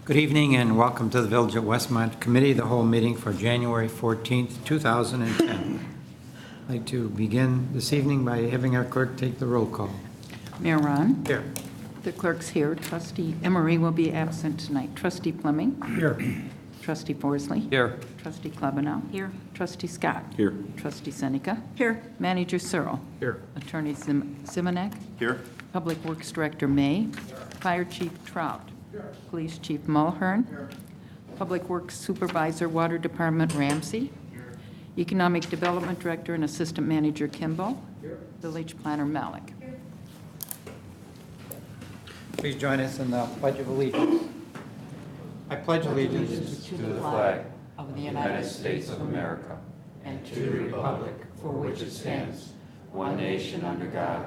Good evening and welcome to the Village at Westmont Committee, the whole meeting for January 14th, 2010. I'd like to begin this evening by having our clerk take the roll call. Mayor Ron? Here. The clerk's here. Trustee Emery will be absent tonight. Trustee Fleming? Here. Trustee Forsley? Here. Trustee Klebanow? Here. Trustee Scott? Here. Trustee Seneca? Here. Manager Searle? Here. Attorney Zimonek? Here. Public Works Director May? Fire Chief Trout? Police Chief Mulhern? Public Works Supervisor, Water Department Ramsey? Economic Development Director and Assistant Manager Kimball? Village Planner Malik? Please join us in the Pledge of Allegiance. I pledge allegiance to the flag of the United States of America and to the republic for which it stands, one nation under God,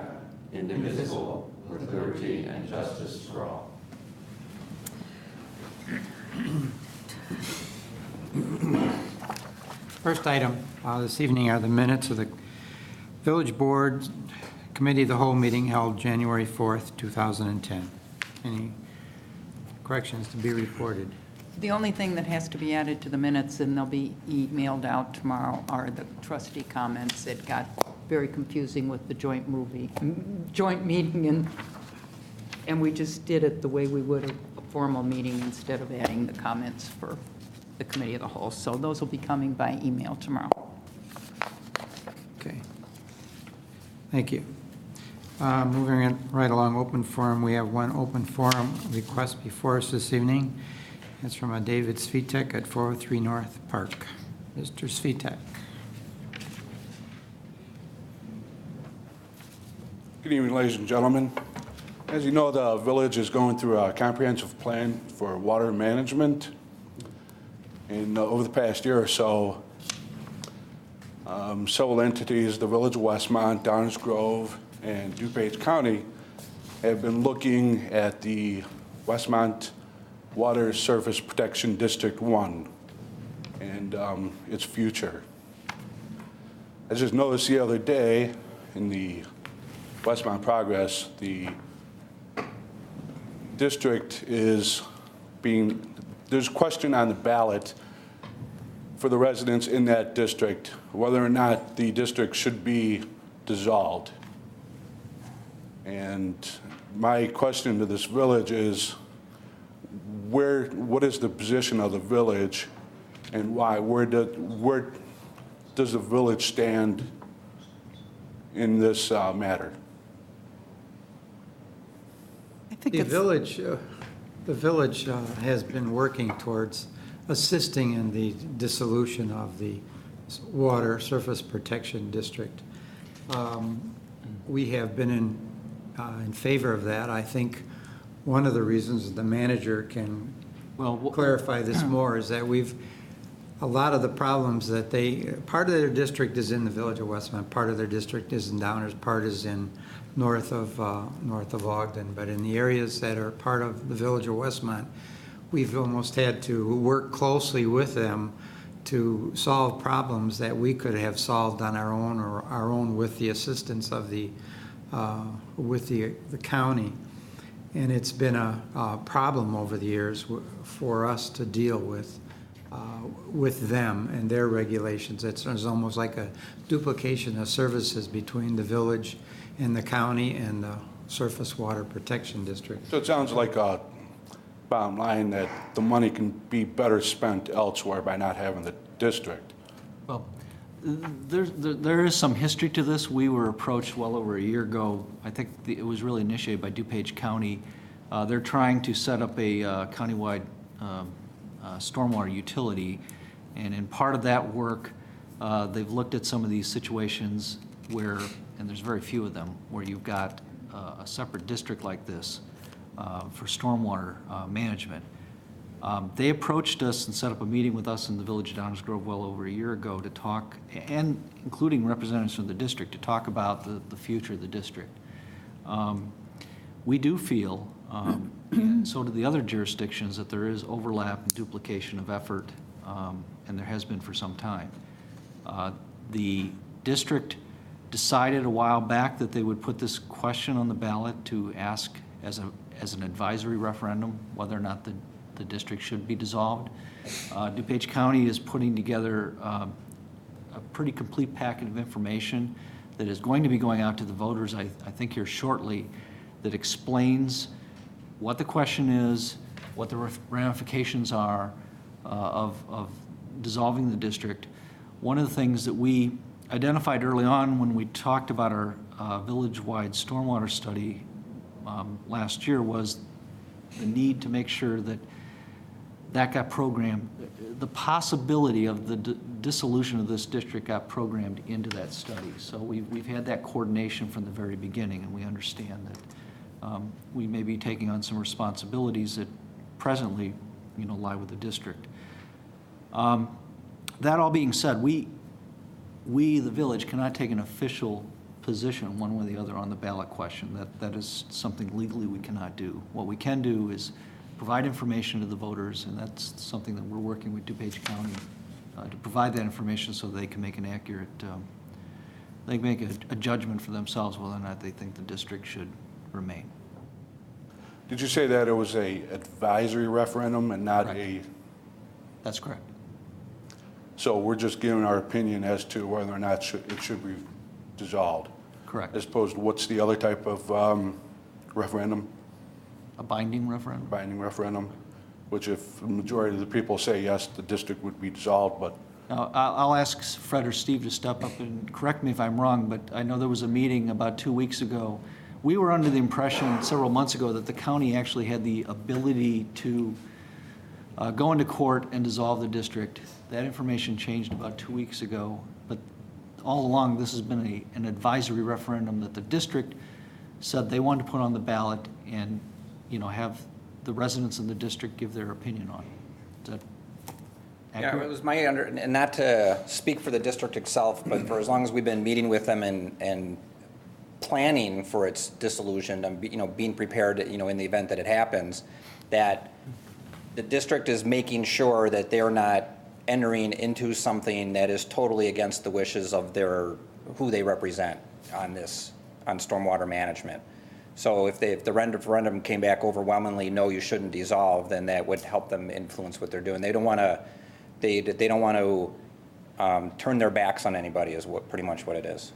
indivisible, with liberty and justice for all. First item this evening are the minutes of the Village Board Committee of the whole meeting held January 4th, 2010. Any corrections to be reported? The only thing that has to be added to the minutes, and they'll be emailed out tomorrow, are the trustee comments. It got very confusing with the joint meeting, and we just did it the way we would a formal meeting instead of adding the comments for the committee of the whole. So those will be coming by email tomorrow. Okay. Thank you. Moving right along, open forum. We have one open forum request before us this evening. It's from a David Svitek at 403 North Park. Mr. Svitek. Good evening, ladies and gentlemen. As you know, the village is going through a comprehensive plan for water management. And over the past year or so, several entities, the Village of Westmont, Downers Grove, and DuPage County, have been looking at the Westmont Water Surface Protection District 1 and its future. I just noticed the other day in the Westmont Progress, the district is there's a question on the ballot for the residents in that district, whether or not the district should be dissolved. And my question to this village is, what is the position of the village and why? Where does the village stand in this matter? I think The village has been working towards assisting in the dissolution of the Water Surface Protection District. We have been in favor of that. I think one of the reasons the manager can clarify this more is that a lot of the problems that part of their district is in the Village of Westmont, part of their district is in Downers, part is in north of Ogden, but in the areas that are part of the Village of Westmont, we've almost had to work closely with them to solve problems that we could have solved on our own or our own with the assistance of the county. And it's been a problem over the years for us to deal with them and their regulations. It's almost like a duplication of services between the village and the county and the Surface Water Protection District. So it sounds like a bottom line that the money can be better spent elsewhere by not having the district. Well, there is some history to this. We were approached well over a year ago. I think it was really initiated by DuPage County. They're trying to set up a countywide stormwater utility, and in part of that work, they've looked at some of these situations where, and there's very few of them, where you've got a separate district like this for stormwater management. They approached us and set up a meeting with us in the Village of Downers Grove well over a year ago to talk, and including representatives from the district, to talk about the future of the district. We do feel, and so do the other jurisdictions, that there is overlap and duplication of effort, and there has been for some time. The district decided a while back that they would put this question on the ballot to ask as an advisory referendum whether or not the the district should be dissolved. DuPage County is putting together a pretty complete packet of information that is going to be going out to the voters, I think here shortly, that explains what the question is, what the ramifications are of dissolving the district. One of the things that we identified early on when we talked about our village-wide stormwater study last year was the need to make sure that that got programmed. The possibility of the dissolution of this district got programmed into that study. So we've had that coordination from the very beginning, and we understand that we may be taking on some responsibilities that presently, lie with the district. That all being said, we, the village, cannot take an official position one way or the other on the ballot question. That is something legally we cannot do. What we can do is provide information to the voters, and that's something that we're working with DuPage County to provide that information so they can make an accurate, they can make a judgment for themselves whether or not they think the district should remain. Did you say that it was a advisory referendum and not a? That's correct. So we're just giving our opinion as to whether or not it should be dissolved? Correct. As opposed to what's the other type of referendum? A binding referendum? Binding referendum, which if the majority of the people say yes, the district would be dissolved, but. Now, I'll ask Fred or Steve to step up and correct me if I'm wrong, but I know there was a meeting about 2 weeks ago. We were under the impression several months ago that the county actually had the ability to go into court and dissolve the district. That information changed about 2 weeks ago, but all along this has been an advisory referendum that the district said they wanted to put on the ballot and have the residents in the district give their opinion on. Is that accurate? Yeah, it was my and not to speak for the district itself, but for as long as we've been meeting with them and planning for its dissolution and being prepared, in the event that it happens, that the district is making sure that they're not entering into something that is totally against the wishes of who they represent on stormwater management. So if the referendum came back overwhelmingly, no, you shouldn't dissolve, then that would help them influence what they're doing. They don't want to. They don't want to turn their backs on anybody. Is pretty much what it is.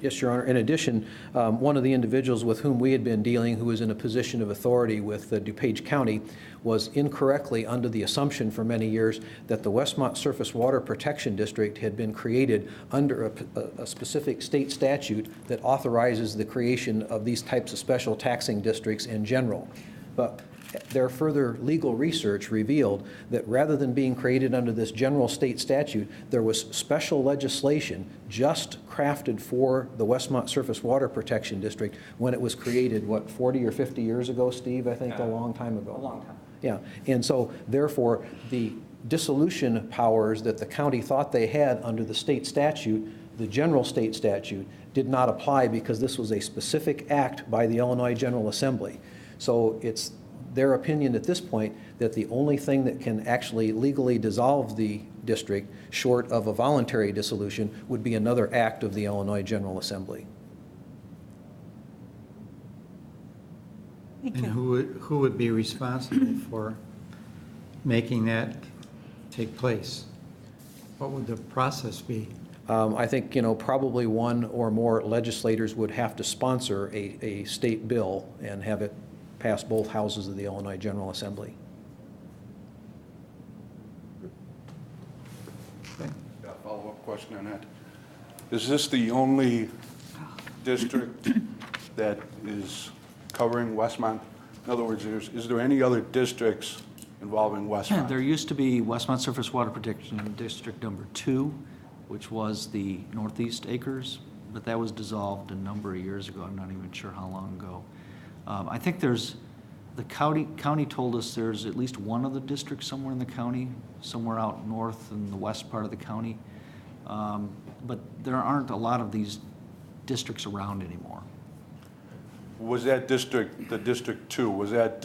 Yes, Your Honor. In addition, one of the individuals with whom we had been dealing, who was in a position of authority with DuPage County, was incorrectly under the assumption for many years that the Westmont Surface Water Protection District had been created under a specific state statute that authorizes the creation of these types of special taxing districts in general. But their further legal research revealed that rather than being created under this general state statute, there was special legislation just crafted for the Westmont Surface Water Protection District when it was created, 40 or 50 years ago, Steve? I think a long time ago. A long time. Yeah, and so therefore the dissolution powers that the county thought they had under the state statute, the general state statute, did not apply because this was a specific act by the Illinois General Assembly. So it's their opinion at this point that the only thing that can actually legally dissolve the district, short of a voluntary dissolution, would be another act of the Illinois General Assembly. And who would be responsible for making that take place? What would the process be? I think, probably one or more legislators would have to sponsor a state bill and have it pass both houses of the Illinois General Assembly. Okay. Got a follow-up question on that. Is this the only district that is covering Westmont? In other words, is there any other districts involving Westmont? There used to be Westmont Surface Water Protection District number 2, which was the Northeast Acres, but that was dissolved a number of years ago. I'm not even sure how long ago. I think the county told us there's at least one other district somewhere in the county, somewhere out north in the west part of the county. But there aren't a lot of these districts around anymore. Was that district, the District 2, was that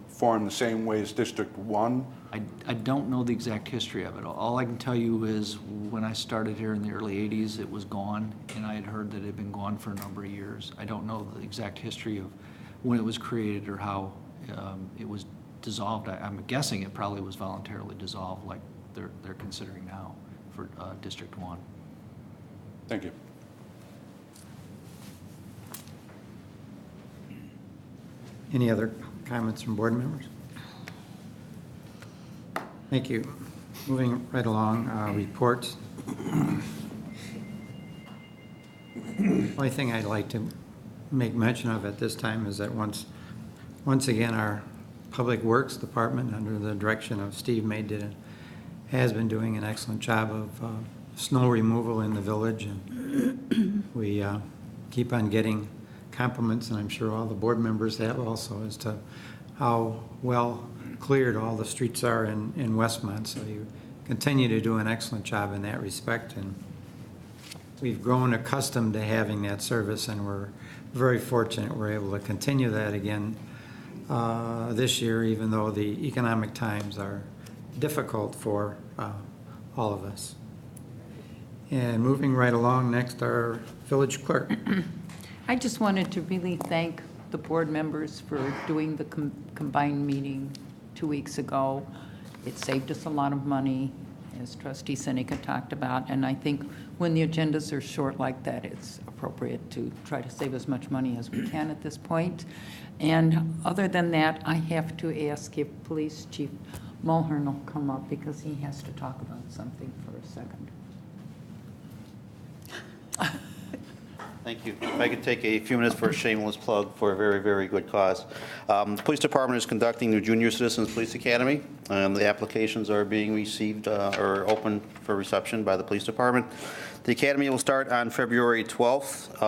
formed the same way as District 1? I don't know the exact history of it. All I can tell you is when I started here in the early 80s, it was gone, and I had heard that it had been gone for a number of years. I don't know the exact history of when it was created or how it was dissolved. I'm guessing it probably was voluntarily dissolved like they're considering now for District 1. Thank you. Any other comments from board members? Thank you. Moving right along, reports. Only thing I'd like to make mention of at this time is that once again, our Public Works Department, under the direction of Steve May, has been doing an excellent job of snow removal in the village, and we keep on getting compliments, and I'm sure all the board members have also, as to how well cleared all the streets are in Westmont. So you continue to do an excellent job in that respect, and we've grown accustomed to having that service, and we're very fortunate we're able to continue that again this year, even though the economic times are difficult for all of us. And moving right along, next, our village clerk. I just wanted to really thank the board members for doing the combined meeting 2 weeks ago. It saved us a lot of money, as Trustee Seneca talked about, and I think when the agendas are short like that, it's appropriate to try to save as much money as we can at this point. And other than that, I have to ask if Police Chief Mulhern will come up, because he has to talk about something for a second. Thank you. If I could take a few minutes for a shameless plug for a very, very good cause. The Police Department is conducting the Junior Citizens Police Academy. The applications are being received or open for reception by the Police Department. The Academy will start on February 12th.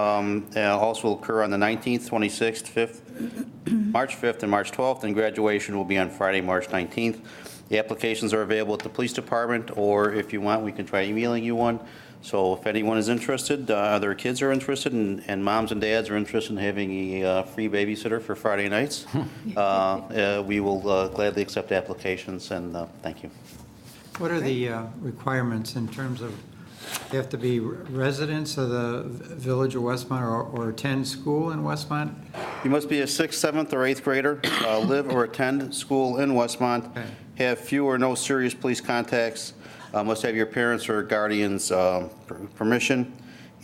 Also will occur on the 19th, 26th, 5th, March 5th, and March 12th, and graduation will be on Friday, March 19th. The applications are available at the Police Department, or if you want, we can try emailing you one. So if anyone is interested, their kids are interested, and moms and dads are interested in having a free babysitter for Friday nights, we will gladly accept applications, and thank you. What are the requirements in terms of, you have to be residents of the village of Westmont or attend school in Westmont? You must be a 6th, 7th, or 8th grader, live or attend school in Westmont, Okay. have few or no serious police contacts, must have your parents' or guardians' permission,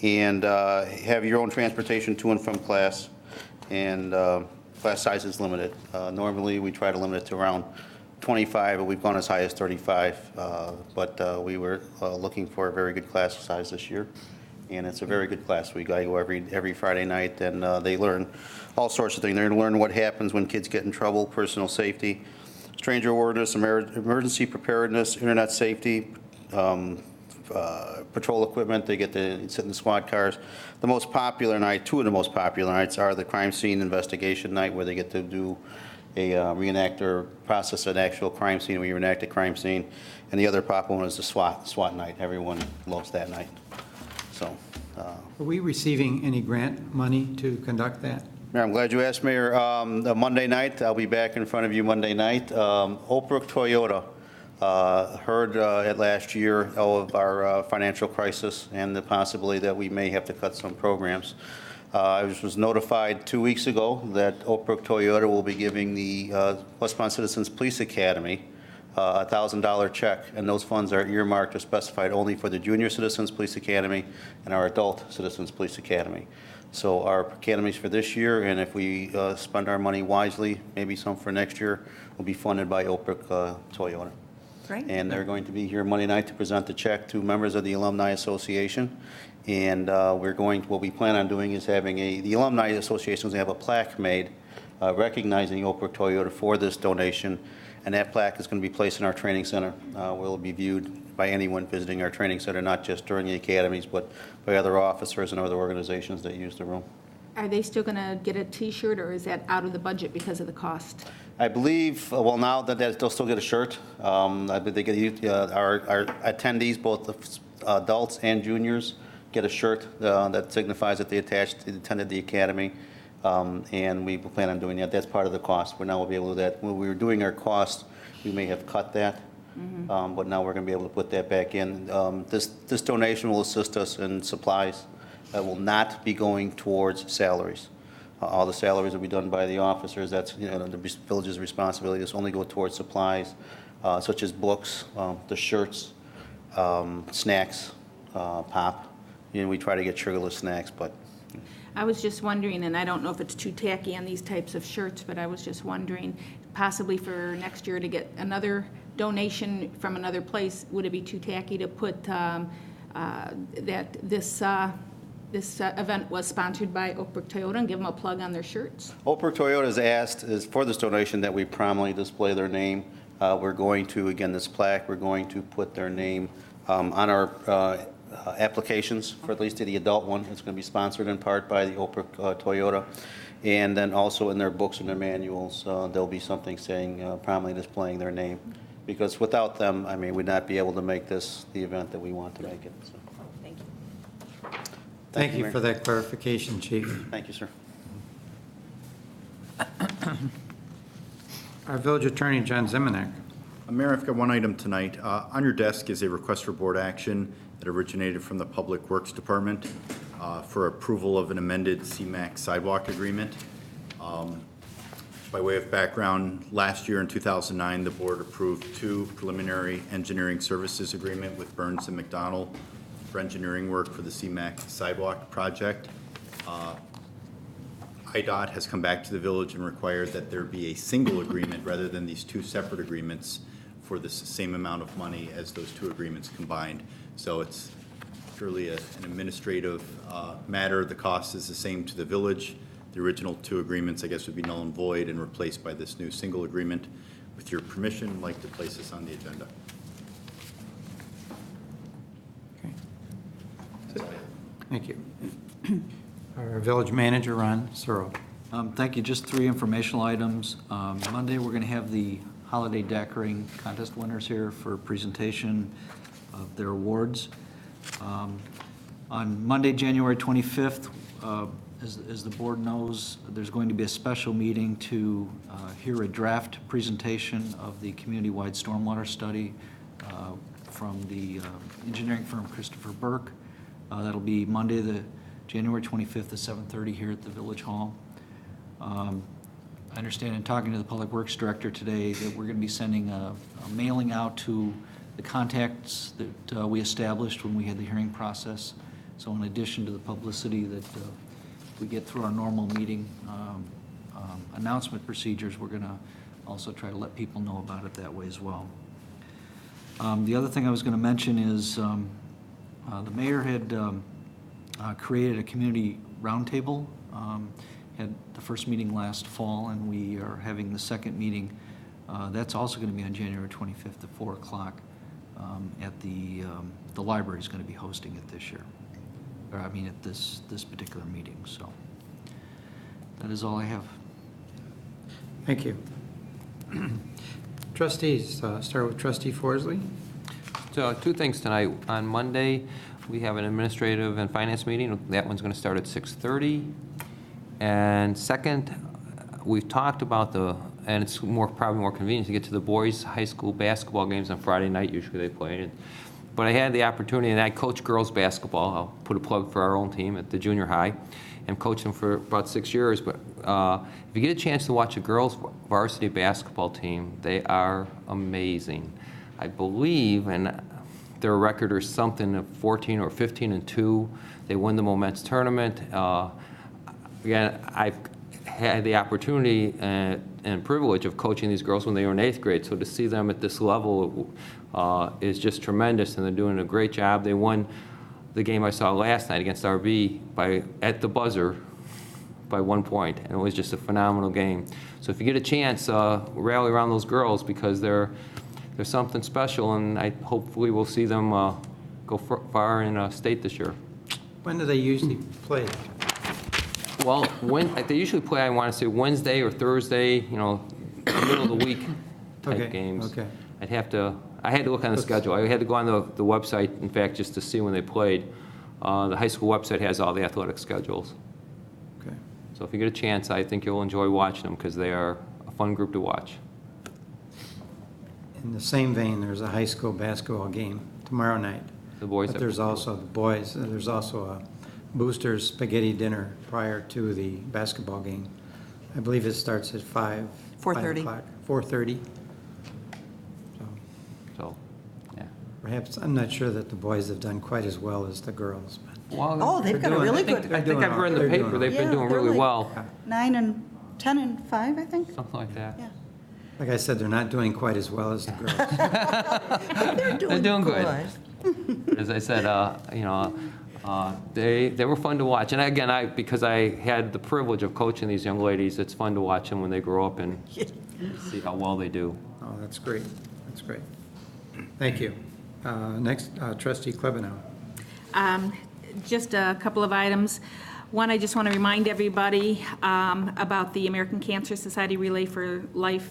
and have your own transportation to and from class, and class size is limited. Normally, we try to limit it to around 25, but we've gone as high as 35, but we were looking for a very good class size this year, and it's a very good class. We go every Friday night, and they learn all sorts of things. They learn what happens when kids get in trouble, personal safety, stranger awareness, emergency preparedness, internet safety, patrol equipment. They get to sit in the squad cars. The most popular night, two of the most popular nights, are the crime scene investigation night, where they get to do a reenactor process an actual crime scene. We reenact a crime scene, and the other popular one is the SWAT night. Everyone loves that night. So, Are we receiving any grant money to conduct that? Mayor, I'm glad you asked, Mayor. Monday night, I'll be back in front of you Monday night. Oak Brook Toyota heard at last year of our financial crisis and the possibility that we may have to cut some programs. I was notified 2 weeks ago that Oak Brook Toyota will be giving the Westmont Citizens Police Academy a $1,000 check, and those funds are earmarked or specified only for the Junior Citizens Police Academy and our Adult Citizens Police Academy. So our academies for this year, and if we spend our money wisely, maybe some for next year, will be funded by Oak Brook Toyota. Great. And they're going to be here Monday night to present the check to members of the Alumni Association. And what we plan on doing is having the Alumni Association is going to have a plaque made recognizing Oak Brook Toyota for this donation. And that plaque is going to be placed in our training center, where it will be viewed by anyone visiting our training center, not just during the academies, but by other officers and other organizations that use the room. Are they still going to get a T-shirt, or is that out of the budget because of the cost? I believe, well, now that they'll still get a shirt. I believe they get our attendees, both adults and juniors, get a shirt that signifies that they attended the academy, and we plan on doing that. That's part of the cost. Now we'll be able to do that. When we were doing our cost, we may have cut that, but now we're going to be able to put that back in. This donation will assist us in supplies that will not be going towards salaries. All the salaries will be done by the officers. That's, the village's responsibility. This only go towards supplies, such as books, the shirts, snacks, pop. We try to get sugarless snacks, but I was just wondering, and I don't know if it's too tacky on these types of shirts, but I was just wondering, possibly for next year to get another donation from another place, would it be too tacky to put that this event was sponsored by Oak Brook Toyota and give them a plug on their shirts? Oak Brook Toyota has asked for this donation that we prominently display their name. We're going to, again, this plaque, we're going to put their name on our applications for at least the adult one. It's going to be sponsored in part by the Oak Brook Toyota. And then also in their books and their manuals, there'll be something saying, prominently displaying their name. Because without them, I mean, we'd not be able to make this the event that we want to make it. So. Thank you. Thank you Mayor. for that clarification, Chief. Thank you, sir. Our village attorney, John Zemanek. Mayor, I've got one item tonight. On your desk is a request for board action that originated from the Public Works Department for approval of an amended CMAQ sidewalk agreement. By way of background, last year in 2009, the board approved 2 preliminary engineering services agreement with Burns and McDonnell for engineering work for the CMAQ sidewalk project. IDOT has come back to the village and required that there be a single agreement rather than these 2 separate agreements for the same amount of money as those 2 agreements combined. So it's purely an administrative matter. The cost is the same to the village. The original 2 agreements, I guess, would be null and void and replaced by this new single agreement. With your permission, I'd like to place this on the agenda. Okay. Thank you. Our village manager, Ron Searle. Thank you. Just 3 informational items. Monday, we're going to have the holiday decorating contest winners here for presentation of their awards. On Monday, January 25th, as the board knows, there's going to be a special meeting to hear a draft presentation of the community-wide stormwater study from the engineering firm Christopher Burke. That'll be Monday, the January 25th at 7:30 here at the Village Hall. I understand in talking to the Public Works Director today that we're going to be sending a mailing out to the contacts that we established when we had the hearing process. So in addition to the publicity that we get through our normal meeting announcement procedures, we're going to also try to let people know about it that way as well. The other thing I was going to mention is the mayor had created a community roundtable. Had the first meeting last fall, and we are having the second meeting. That's also going to be on January 25th at 4 o'clock at the library is going to be hosting it this year. Or, I mean, at this particular meeting. So that is all I have. Thank you. Trustees, start with Trustee Forsley. So 2 things tonight. On Monday, we have an administrative and finance meeting. That one's going to start at 6:30. And second, we've talked about and it's probably more convenient to get to the boys' high school basketball games on Friday night. Usually they play it. But I had the opportunity, and I coach girls basketball. I'll put a plug for our own team at the junior high, and coached them for about 6 years. But if you get a chance to watch a girls' varsity basketball team, they are amazing. I believe, and their record or something of 14 or 15-2. They won the Moments tournament. Again, I've had the opportunity and privilege of coaching these girls when they were in 8th grade. So to see them at this level is just tremendous, and they're doing a great job. They won the game I saw last night against RB at the buzzer by 1 point, and it was just a phenomenal game. So if you get a chance, rally around those girls because they're something special, and hopefully we'll see them go far in state this year. When do they usually play? Well, they usually play, I want to say Wednesday or Thursday, middle of the week type games. Okay. I had to look on the schedule. I had to go on the website, in fact, just to see when they played. The high school website has all the athletic schedules. Okay. So if you get a chance, I think you'll enjoy watching them because they are a fun group to watch. In the same vein, there's a high school basketball game tomorrow night. The boys. But there's also the boys. There's also boosters spaghetti dinner prior to the basketball game. I believe it starts at 5. 4:30. 4:30. So, yeah. Perhaps, I'm not sure that the boys have done quite as well as the girls, but Oh, they've got a really good. I think I've heard in the paper, they've been doing they're really like well, 9 and 10 and 5, I think. something like that. Yeah. like I said, they're not doing quite as well as the girls. They're doing good. As I said, they were fun to watch. And again, because I had the privilege of coaching these young ladies, it's fun to watch them when they grow up and see how well they do. Oh, that's great. That's great. Thank you. Next, trustee Klebanow. Just a couple of items. One, I just want to remind everybody about the American Cancer Society Relay for Life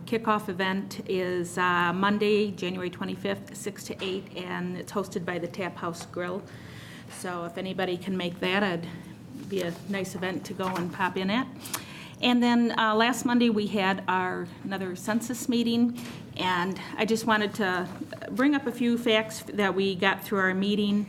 kickoff event is Monday, January 25th, 6 to 8, and it's hosted by the Tap House Grill. So if anybody can make that, it'd be a nice event to go and pop in at. And then last Monday, we had another census meeting, and I just wanted to bring up a few facts that we got through our meeting.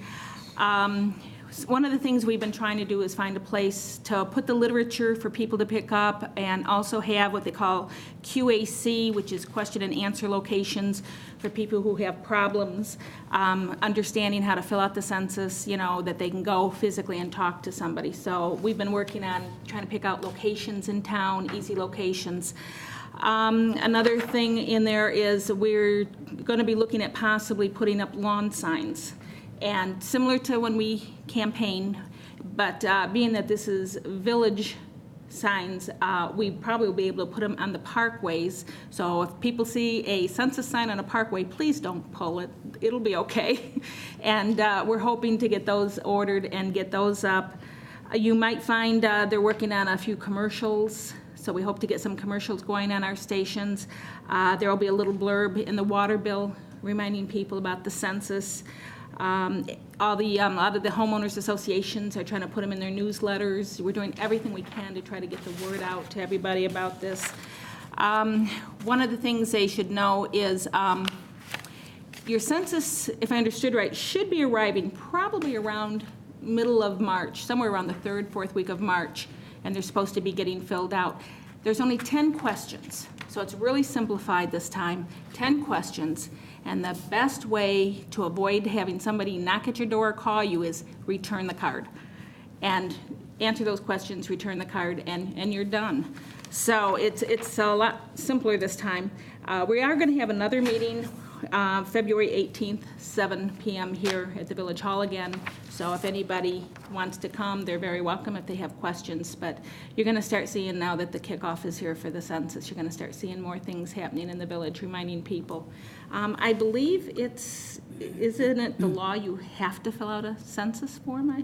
One of the things we've been trying to do is find a place to put the literature for people to pick up, and also have what they call QAC, which is question and answer locations for people who have problems understanding how to fill out the census, that they can go physically and talk to somebody. So we've been working on trying to pick out locations in town, easy locations. Another thing in there is we're going to be looking at possibly putting up lawn signs. And similar to when we campaign, but being that this is village signs, we probably will be able to put them on the parkways. So if people see a census sign on a parkway, please don't pull it. It'll be okay. And we're hoping to get those ordered and get those up. You might find they're working on a few commercials. So we hope to get some commercials going on our stations. There will be a little blurb in the water bill reminding people about the census. A lot of the homeowners associations are trying to put them in their newsletters. We're doing everything we can to try to get the word out to everybody about this. One of the things they should know is your census, if I understood right, should be arriving probably around middle of March, somewhere around the 3rd, 4th week of March, and they're supposed to be getting filled out. There's only 10 questions, so it's really simplified this time, 10 questions. And the best way to avoid having somebody knock at your door or call you is return the card. And answer those questions, return the card, and you're done. So it's a lot simpler this time. We are going to have another meeting February 18th, 7 p.m. here at the Village Hall again. So if anybody wants to come, they're very welcome if they have questions. But you're going to start seeing now that the kickoff is here for the census, you're going to start seeing more things happening in the village, reminding people. I believe isn't it the law you have to fill out a census form? I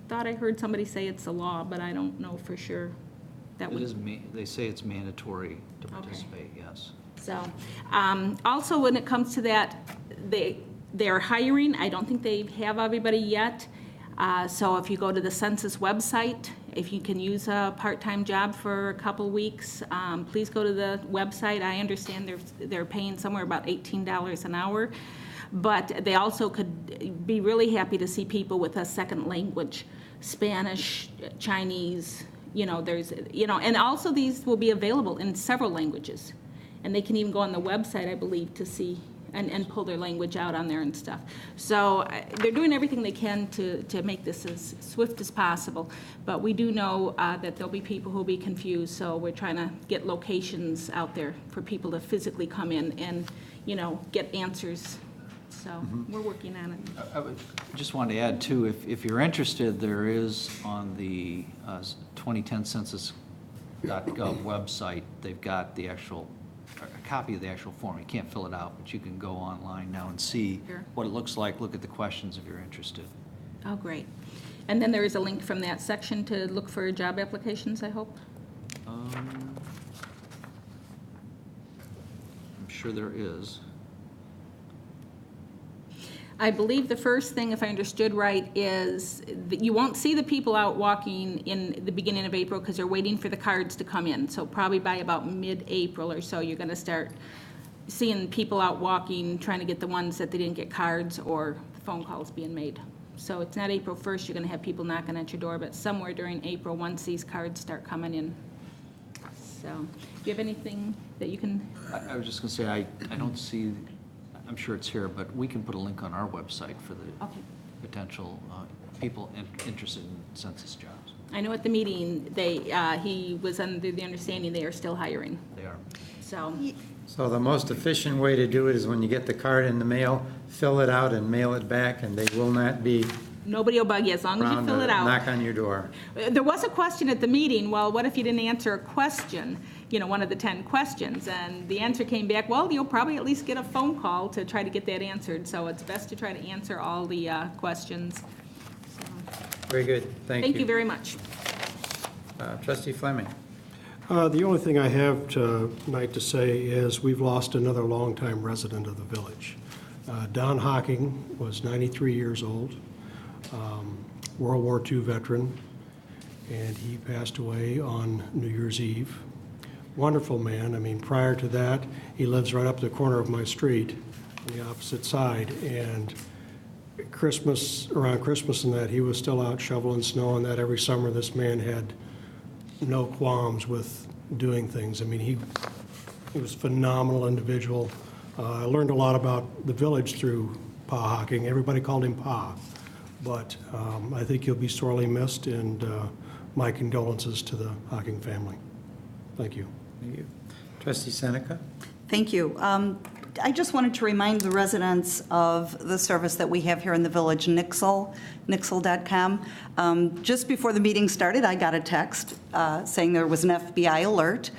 thought I heard somebody say it's a law, but I don't know for sure. They say it's mandatory to participate, yes. So, also when it comes to that, they're hiring. I don't think they have everybody yet. So if you go to the census website, if you can use a part-time job for a couple weeks, please go to the website. I understand they're paying somewhere about $18 an hour, but they also could be really happy to see people with a second language, Spanish, Chinese, and also these will be available in several languages. And they can even go on the website, I believe, to see and pull their language out on there and stuff. So they're doing everything they can to make this as swift as possible. But we do know that there'll be people who'll be confused, so we're trying to get locations out there for people to physically come in and, get answers. So we're working on it. I just wanted to add, too, if you're interested, there is on the 2010 Census.gov website, they've got a copy of the actual form. You can't fill it out, but you can go online now and see what it looks like, look at the questions if you're interested. Oh, great. And then there is a link from that section to look for job applications, I hope? I'm sure there is. I believe the first thing, if I understood right, is that you won't see the people out walking in the beginning of April because they're waiting for the cards to come in. So probably by about mid-April or so, you're going to start seeing people out walking, trying to get the ones that they didn't get cards or phone calls being made. So it's not April 1st, you're going to have people knocking at your door, but somewhere during April, once these cards start coming in. So, do you have anything that you can? I was just going to say, I don't see, I'm sure it's here, but we can put a link on our website for the Okay. potential people interested in census jobs. I know at the meeting, he was under the understanding they are still hiring, They are. so. So the most efficient way to do it is when you get the card in the mail, fill it out and mail it back, and they will not be Nobody will bug you as long as you around fill to it out. knock on your door. There was a question at the meeting, well, what if you didn't answer a question, one of the 10 questions? And the answer came back, well, you'll probably at least get a phone call to try to get that answered. So it's best to try to answer all the questions. So, Very good, thank you. thank you very much. Trustee Fleming. The only thing I have tonight to say is we've lost another longtime resident of the village. Don Hocking was 93 years old, World War II veteran, and he passed away on New Year's Eve. Wonderful man. I mean, prior to that, he lives right up the corner of my street on the opposite side, and around Christmas and that, he was still out shoveling snow and that every summer. This man had no qualms with doing things. I mean, he was a phenomenal individual. I learned a lot about the village through Pa Hocking. Everybody called him Pa, but I think he'll be sorely missed, and my condolences to the Hocking family. Thank you. Thank you. Trustee Seneca. Thank you. I just wanted to remind the residents of the service that we have here in the village, Nixle.com. Just before the meeting started, I got a text saying there was an FBI alert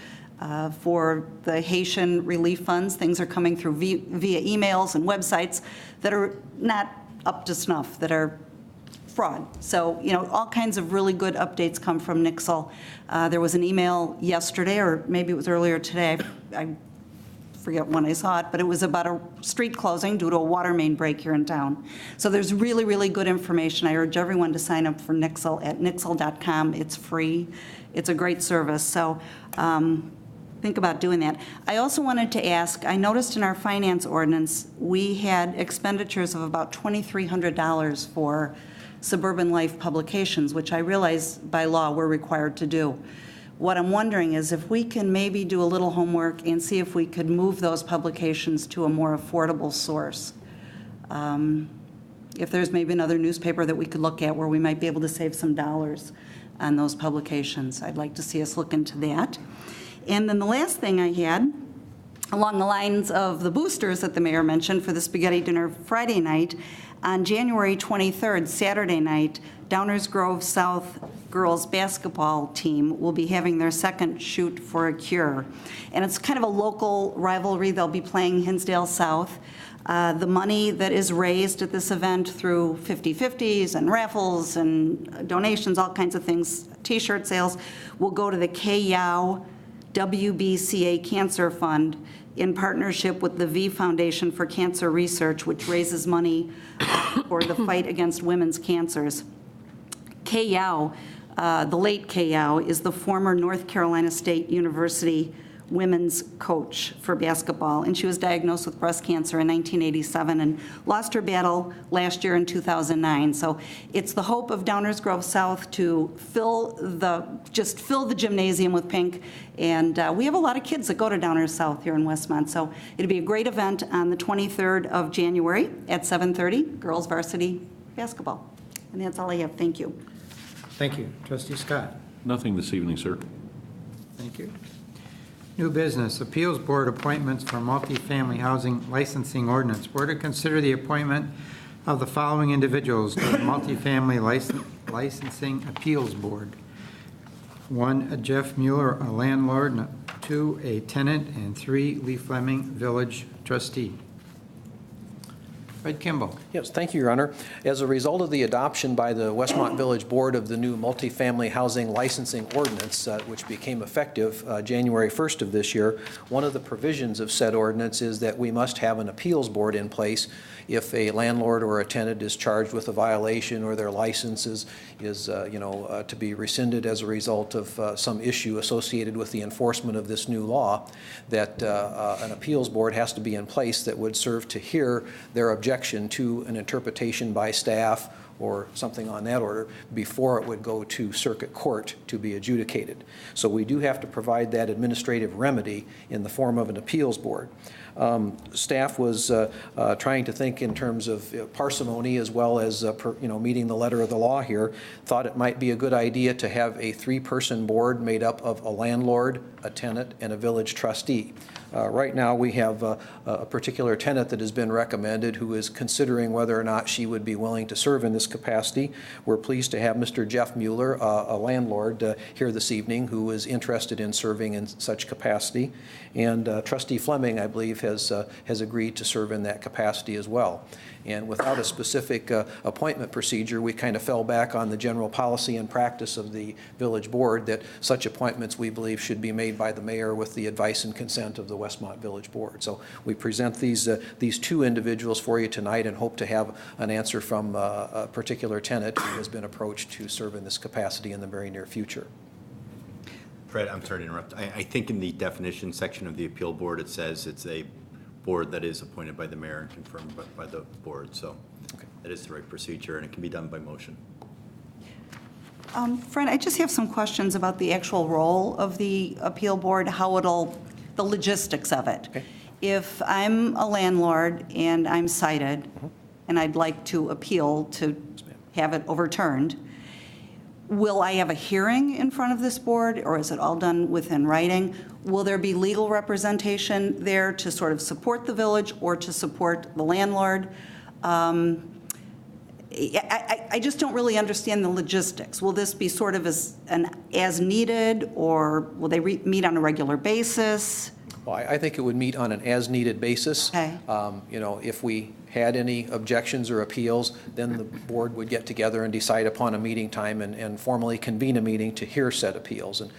for the Haitian relief funds. Things are coming through via emails and websites that are not up to snuff, that are fraud. So, all kinds of really good updates come from Nixle. There was an email yesterday, or maybe it was earlier today, I forget when I saw it, but it was about a street closing due to a water main break here in town. So there's really, really good information. I urge everyone to sign up for Nixle at Nixle.com. It's free. It's a great service. So think about doing that. I also wanted to ask, I noticed in our finance ordinance, we had expenditures of about $2,300 for Suburban Life publications, which I realize by law we're required to do. What I'm wondering is if we can maybe do a little homework and see if we could move those publications to a more affordable source. If there's maybe another newspaper that we could look at where we might be able to save some dollars on those publications, I'd like to see us look into that. And then the last thing I had, along the lines of the boosters that the mayor mentioned for the spaghetti dinner Friday night, on January 23rd, Saturday night, Downers Grove South girls basketball team will be having their second Shoot for a Cure. And it's kind of a local rivalry. They'll be playing Hinsdale South. The money that is raised at this event through 50/50s and raffles and donations, all kinds of things, T-shirt sales, will go to the KYOW WBCA Cancer Fund in partnership with the V Foundation for Cancer Research, which raises money for the fight against women's cancers. KYOW, the late KYOW, is the former North Carolina State University women's coach for basketball, and she was diagnosed with breast cancer in 1987 and lost her battle last year in 2009. So it's the hope of Downers Grove South to fill the gymnasium with pink, and we have a lot of kids that go to Downers South here in Westmont, so it'll be a great event on the 23rd of January at 7:30, girls varsity basketball. And that's all I have. Thank you. Thank you. Trustee Scott. Nothing this evening, sir. Thank you. New business, Appeals Board appointments for multifamily housing licensing ordinance. Board to consider the appointment of the following individuals to the Multifamily Licensing Appeals Board. 1, Jeff Mueller, a landlord. 2, a tenant. And 3, Lee Fleming, village trustee. Fred Kimball. Yes, thank you, Your Honor. As a result of the adoption by the Westmont Village Board of the new multifamily housing licensing ordinance, which became effective January 1st of this year, one of the provisions of said ordinance is that we must have an appeals board in place if a landlord or a tenant is charged with a violation or their license is to be rescinded as a result of some issue associated with the enforcement of this new law, that an appeals board has to be in place that would serve to hear their objection to an interpretation by staff or something on that order before it would go to circuit court to be adjudicated. So we do have to provide that administrative remedy in the form of an appeals board. Staff was trying to think in terms of parsimony as well as meeting the letter of the law here. Thought it might be a good idea to have a 3-person board made up of a landlord, a tenant, and a village trustee. Right now, we have a particular tenant that has been recommended who is considering whether or not she would be willing to serve in this capacity. We're pleased to have Mr. Jeff Mueller, a landlord, here this evening who is interested in serving in such capacity. And Trustee Fleming, I believe, has agreed to serve in that capacity as well. And without a specific appointment procedure, we kind of fell back on the general policy and practice of the village board that such appointments, we believe, should be made by the mayor with the advice and consent of the Westmont Village Board. So we present these 2 individuals for you tonight and hope to have an answer from a particular tenant who has been approached to serve in this capacity in the very near future. Fred, I'm sorry to interrupt. I think in the definition section of the appeal board, it says it's a board that is appointed by the mayor and confirmed by the board. So that is the right procedure, and it can be done by motion. Fred, I just have some questions about the actual role of the appeal board, the logistics of it. Okay. If I'm a landlord and I'm cited, and I'd like to appeal to have it overturned, will I have a hearing in front of this board, or is it all done within writing? Will there be legal representation there to sort of support the village or to support the landlord? I just don't really understand the logistics. Will this be sort of as needed, or will they meet on a regular basis? Well, I think it would meet on an as-needed basis. Okay. If we had any objections or appeals, then the board would get together and decide upon a meeting time and formally convene a meeting to hear said appeals. And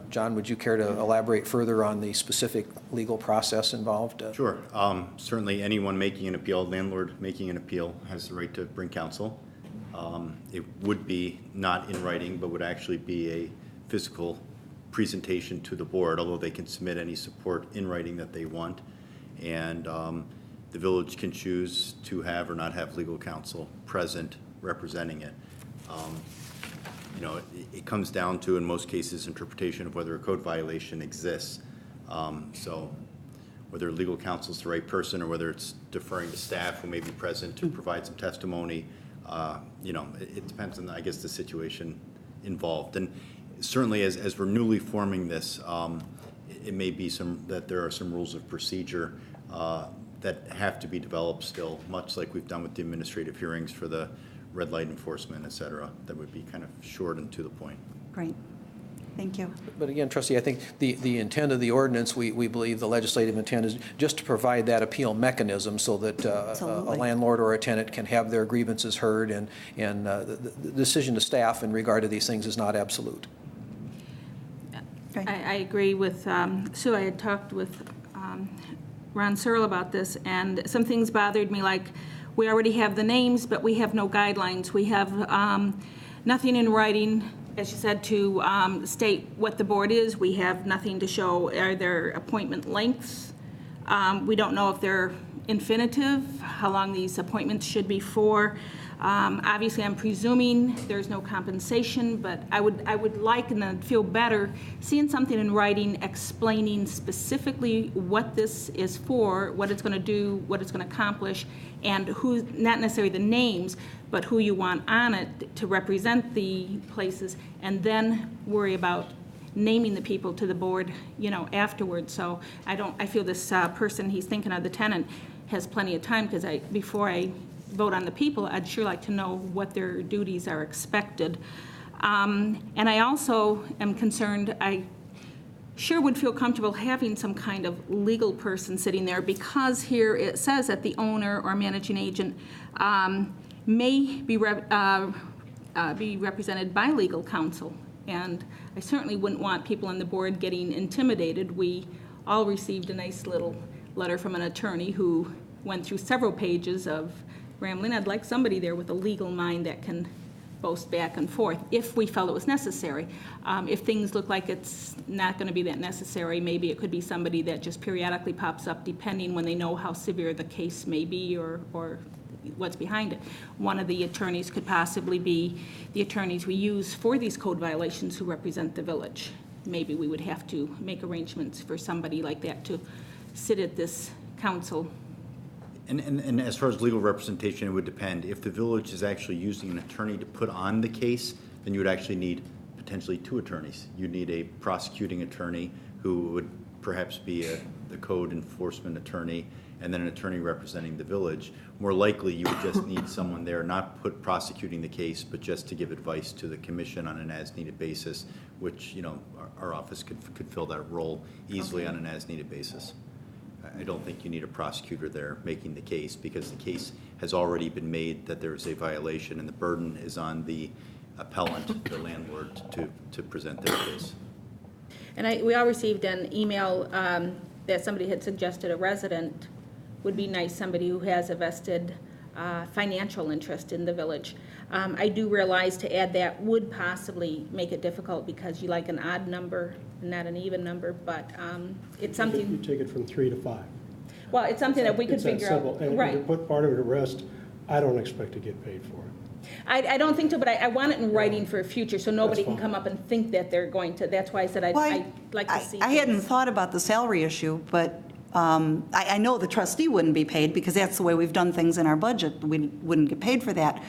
John, would you care to elaborate further on the specific legal process involved? Sure. Certainly anyone making an appeal, landlord making an appeal, has the right to bring counsel. It would be not in writing, but would actually be a physical presentation to the board, although they can submit any support in writing that they want. And the village can choose to have or not have legal counsel present representing it. It comes down to, in most cases, interpretation of whether a code violation exists. So whether legal counsel is the right person or whether it's deferring to staff who may be present to provide some testimony, it depends on, I guess, the situation involved. And certainly as we're newly forming this, it may be that there are some rules of procedure that have to be developed still, much like we've done with the administrative hearings for the red light enforcement, et cetera, that would be kind of short and to the point. Great. Thank you. But again, Trustee, I think the intent of the ordinance, we believe the legislative intent is just to provide that appeal mechanism so that a landlord or a tenant can have their grievances heard, and the decision to staff in regard to these things is not absolute. I agree with Sue. I had talked with Ron Searle about this, and some things bothered me, like we already have the names, but we have no guidelines. We have nothing in writing, as you said, to state what the board is. We have nothing to show. Are there appointment lengths? We don't know if they're infinitive, how long these appointments should be for. Obviously, I'm presuming there's no compensation, but I would like and then feel better seeing something in writing explaining specifically what this is for, what it's going to do, what it's going to accomplish, and who, not necessarily the names, but who you want on it to represent the places, and then worry about naming the people to the board, afterwards. So I feel this person he's thinking of, the tenant, has plenty of time, because before I vote on the people, I'd sure like to know what their duties are expected. And I also am concerned, I sure would feel comfortable having some kind of legal person sitting there, because here it says that the owner or managing agent may be represented by legal counsel. And I certainly wouldn't want people on the board getting intimidated. We all received a nice little letter from an attorney who went through several pages of rambling. I'd like somebody there with a legal mind that can boast back and forth if we felt it was necessary. If things look like it's not going to be that necessary, maybe it could be somebody that just periodically pops up depending when they know how severe the case may be or what's behind it. One of the attorneys could possibly be the attorneys we use for these code violations who represent the village. Maybe we would have to make arrangements for somebody like that to sit at this council. And as far as legal representation, it would depend. If the village is actually using an attorney to put on the case, then you would actually need potentially 2 attorneys. You'd need a prosecuting attorney who would perhaps be the code enforcement attorney, and then an attorney representing the village. More likely, you would just need someone there, not prosecuting the case, but just to give advice to the commission on an as-needed basis, which, you know, our office could fill that role easily on an as-needed basis. I don't think you need a prosecutor there making the case, because the case has already been made that there is a violation, and the burden is on the appellant, the landlord, to present their case. And we all received an email that somebody had suggested a resident would be nice, somebody who has a vested financial interest in the village. I do realize to add that would possibly make it difficult because you like an odd number and not an even number, but it's something. You take it from 3 to 5. Well, it's something that we could It's that figure simple. out. And Right. to put part of it at rest, I don't expect to get paid for it. I don't think so, but I want it in writing for a future so nobody can fine. come up and think that they're going to. That's why I said I'd like to see. I hadn't things. thought about the salary issue, but I know the trustee wouldn't be paid because that's the way we've done things in our budget. We wouldn't get paid for that.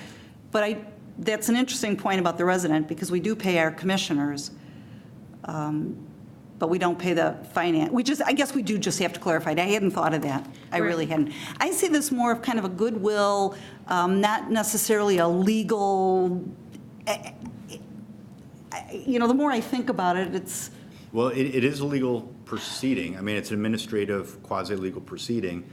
But that's an interesting point about the resident, because we do pay our commissioners, but we don't pay the finance. I guess we do just have to clarify it. I hadn't thought of that. I really hadn't. I see this more of kind of a goodwill, not necessarily a legal, you know, the more I think about it, it's. Well, it is a legal proceeding. I mean, it's an administrative quasi-legal proceeding,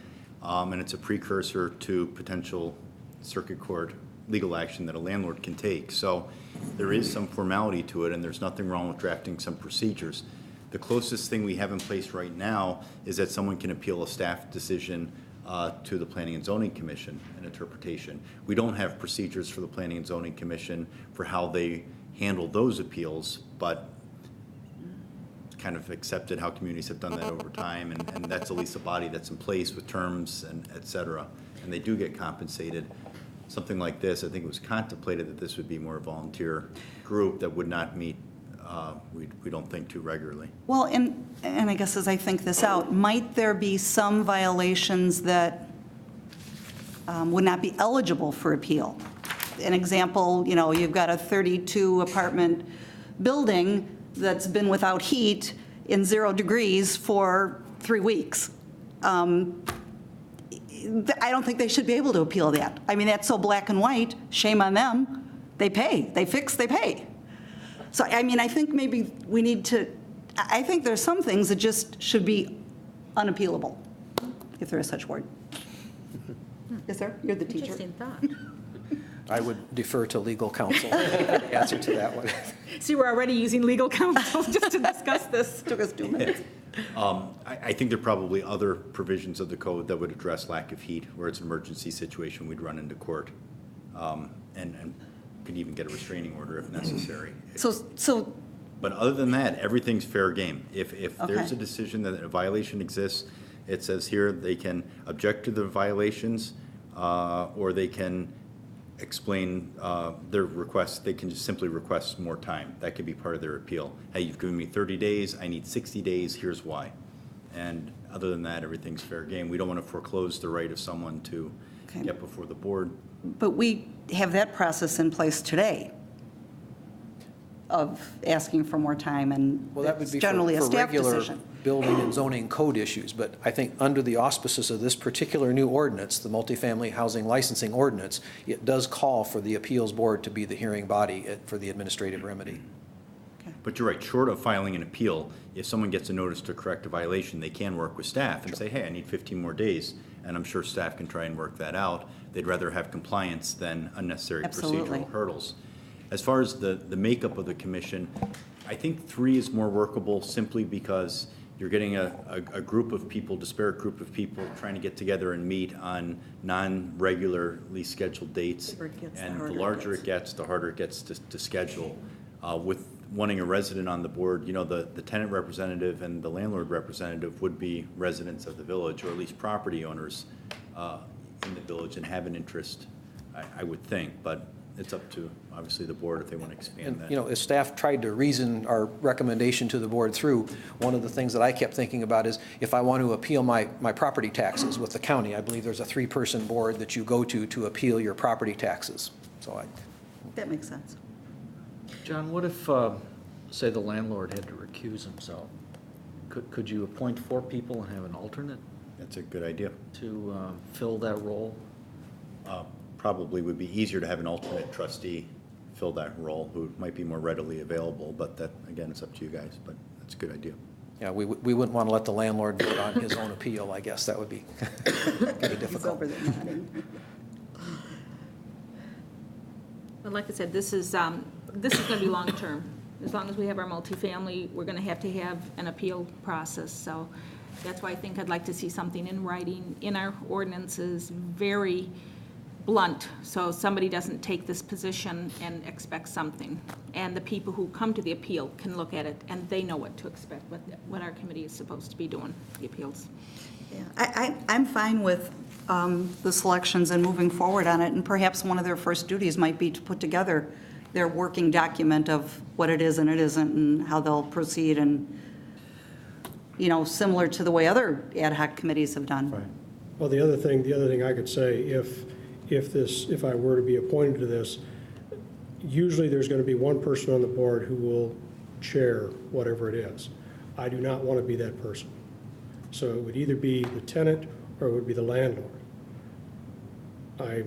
and it's a precursor to potential circuit court legal action that a landlord can take. So there is some formality to it, and there's nothing wrong with drafting some procedures. The closest thing we have in place right now is that someone can appeal a staff decision to the Planning and Zoning Commission, an interpretation. We don't have procedures for the Planning and Zoning Commission for how they handle those appeals, but kind of accepted how communities have done that over time, and that's at least a body that's in place with terms and et cetera, and they do get compensated. Something like this, I think it was contemplated that this would be more a volunteer group that would not meet, we don't think, too regularly. Well, and I guess as I think this out, might there be some violations that would not be eligible for appeal? An example, you know, you've got a 32 apartment building that's been without heat in 0 degrees for 3 weeks. I don't think they should be able to appeal that. I mean, that's so black and white, shame on them. They pay, they fix, they pay. So, I mean, I think maybe we need to, I think there's some things that just should be unappealable, if there is such a word. Is there? You're the teacher. Interesting thought. I would defer to legal counsel, answer to that one. See, we're already using legal counsel just to discuss this. Took us 2 minutes. I think there are probably other provisions of the code that would address lack of heat, where it's an emergency situation, we'd run into court, and could even get a restraining order if necessary. So But other than that, everything's fair game. If there's Okay. a decision that a violation exists, it says here they can object to the violations, or they can explain their request. They can just simply request more time. That could be part of their appeal. Hey, you've given me 30 days, I need 60 days, here's why. And other than that, everything's fair game. We don't want to foreclose the right of someone to Okay. get before the board. But we have that process in place today of asking for more time, and Well, that would it's be generally a for staff regular decision. building and zoning code issues, but I think under the auspices of this particular new ordinance, the multifamily housing licensing ordinance, it does call for the appeals board to be the hearing body for the administrative remedy. But you're right, short of filing an appeal, if someone gets a notice to correct a violation, they can work with staff and say, hey, I need 15 more days, and I'm sure staff can try and work that out. They'd rather have compliance than unnecessary Absolutely. procedural hurdles. As far as the makeup of the commission, I think 3 is more workable simply because you're getting a group of people, disparate group of people, trying to get together and meet on non-regularly scheduled dates. And the larger it gets, the harder it gets to schedule. With wanting a resident on the board, you know, the tenant representative and the landlord representative would be residents of the village, or at least property owners. in the village and have an interest, I would think, but it's up to, obviously, the board if they want to expand And, that. you know, as staff tried to reason our recommendation to the board through, one of the things that I kept thinking about is if I want to appeal my property taxes with the county, I believe there's a 3-person board that you go to appeal your property taxes. So That makes sense. John, what if, say, the landlord had to recuse himself? Could you appoint 4 people and have an alternate That's a good idea. to fill that role? Probably would be easier to have an alternate trustee fill that role who might be more readily available, but that, again, it's up to you guys, but that's a good idea. yeah, we wouldn't want to let the landlord vote on his own appeal, I guess. That would be pretty He's difficult. over there nodding. But like I said, this is going to be long-term. As long as we have our multifamily, we're going to have an appeal process. So that's why I think I'd like to see something in writing in our ordinances, very blunt, so somebody doesn't take this position and expect something. And the people who come to the appeal can look at it, and they know what to expect, what our committee is supposed to be doing, the appeals. Yeah, I'm fine with the selections and moving forward on it, and perhaps one of their first duties might be to put together their working document of what it is and it isn't, and how they'll proceed, and, you know, similar to the way other ad hoc committees have done. Right. Well, the other thing I could say, if I were to be appointed to this, usually there's going to be one person on the board who will chair whatever it is. I do not want to be that person. So it would either be the tenant or it would be the landlord. I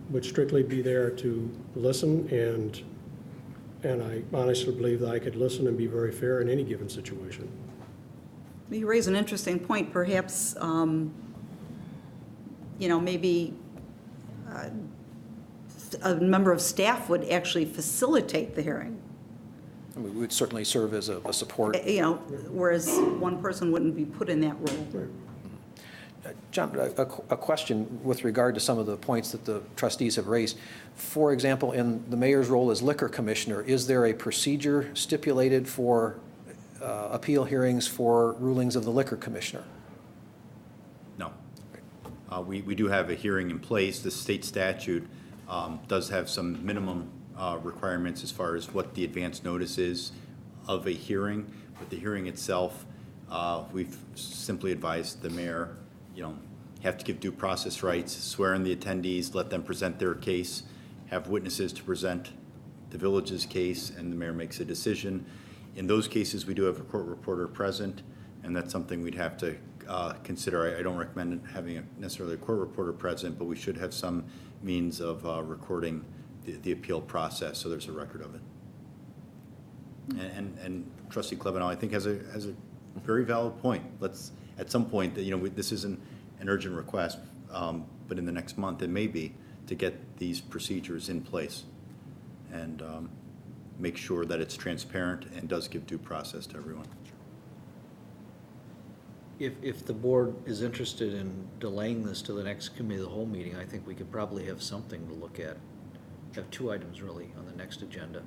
would strictly be there to listen, and I honestly believe that I could listen and be very fair in any given situation. You raise an interesting point. Perhaps, you know, maybe a member of staff would actually facilitate the hearing. I mean, we would certainly serve as a support. You know, whereas one person wouldn't be put in that role. John, a question with regard to some of the points that the trustees have raised. For example, in the mayor's role as liquor commissioner, is there a procedure stipulated for appeal hearings for rulings of the liquor commissioner? No. We do have a hearing in place. The state statute does have some minimum requirements as far as what the advance notice is of a hearing. But the hearing itself, we've simply advised the mayor, you know, have to give due process rights, swear in the attendees, let them present their case, have witnesses to present the village's case, and the mayor makes a decision. In those cases, we do have a court reporter present, and that's something we'd have to consider. I don't recommend having necessarily a court reporter present, but we should have some means of recording the appeal process, so there's a record of it. And Trustee Klebanow, I think, has a very valid point. Let's, at some point, you know, this isn't an urgent request, but in the next month it may be, to get these procedures in place and make sure that it's transparent and does give due process to everyone. If the board is interested in delaying this to the next committee of the whole meeting, I think we could probably have something to look at. Have 2 items really on the next agenda.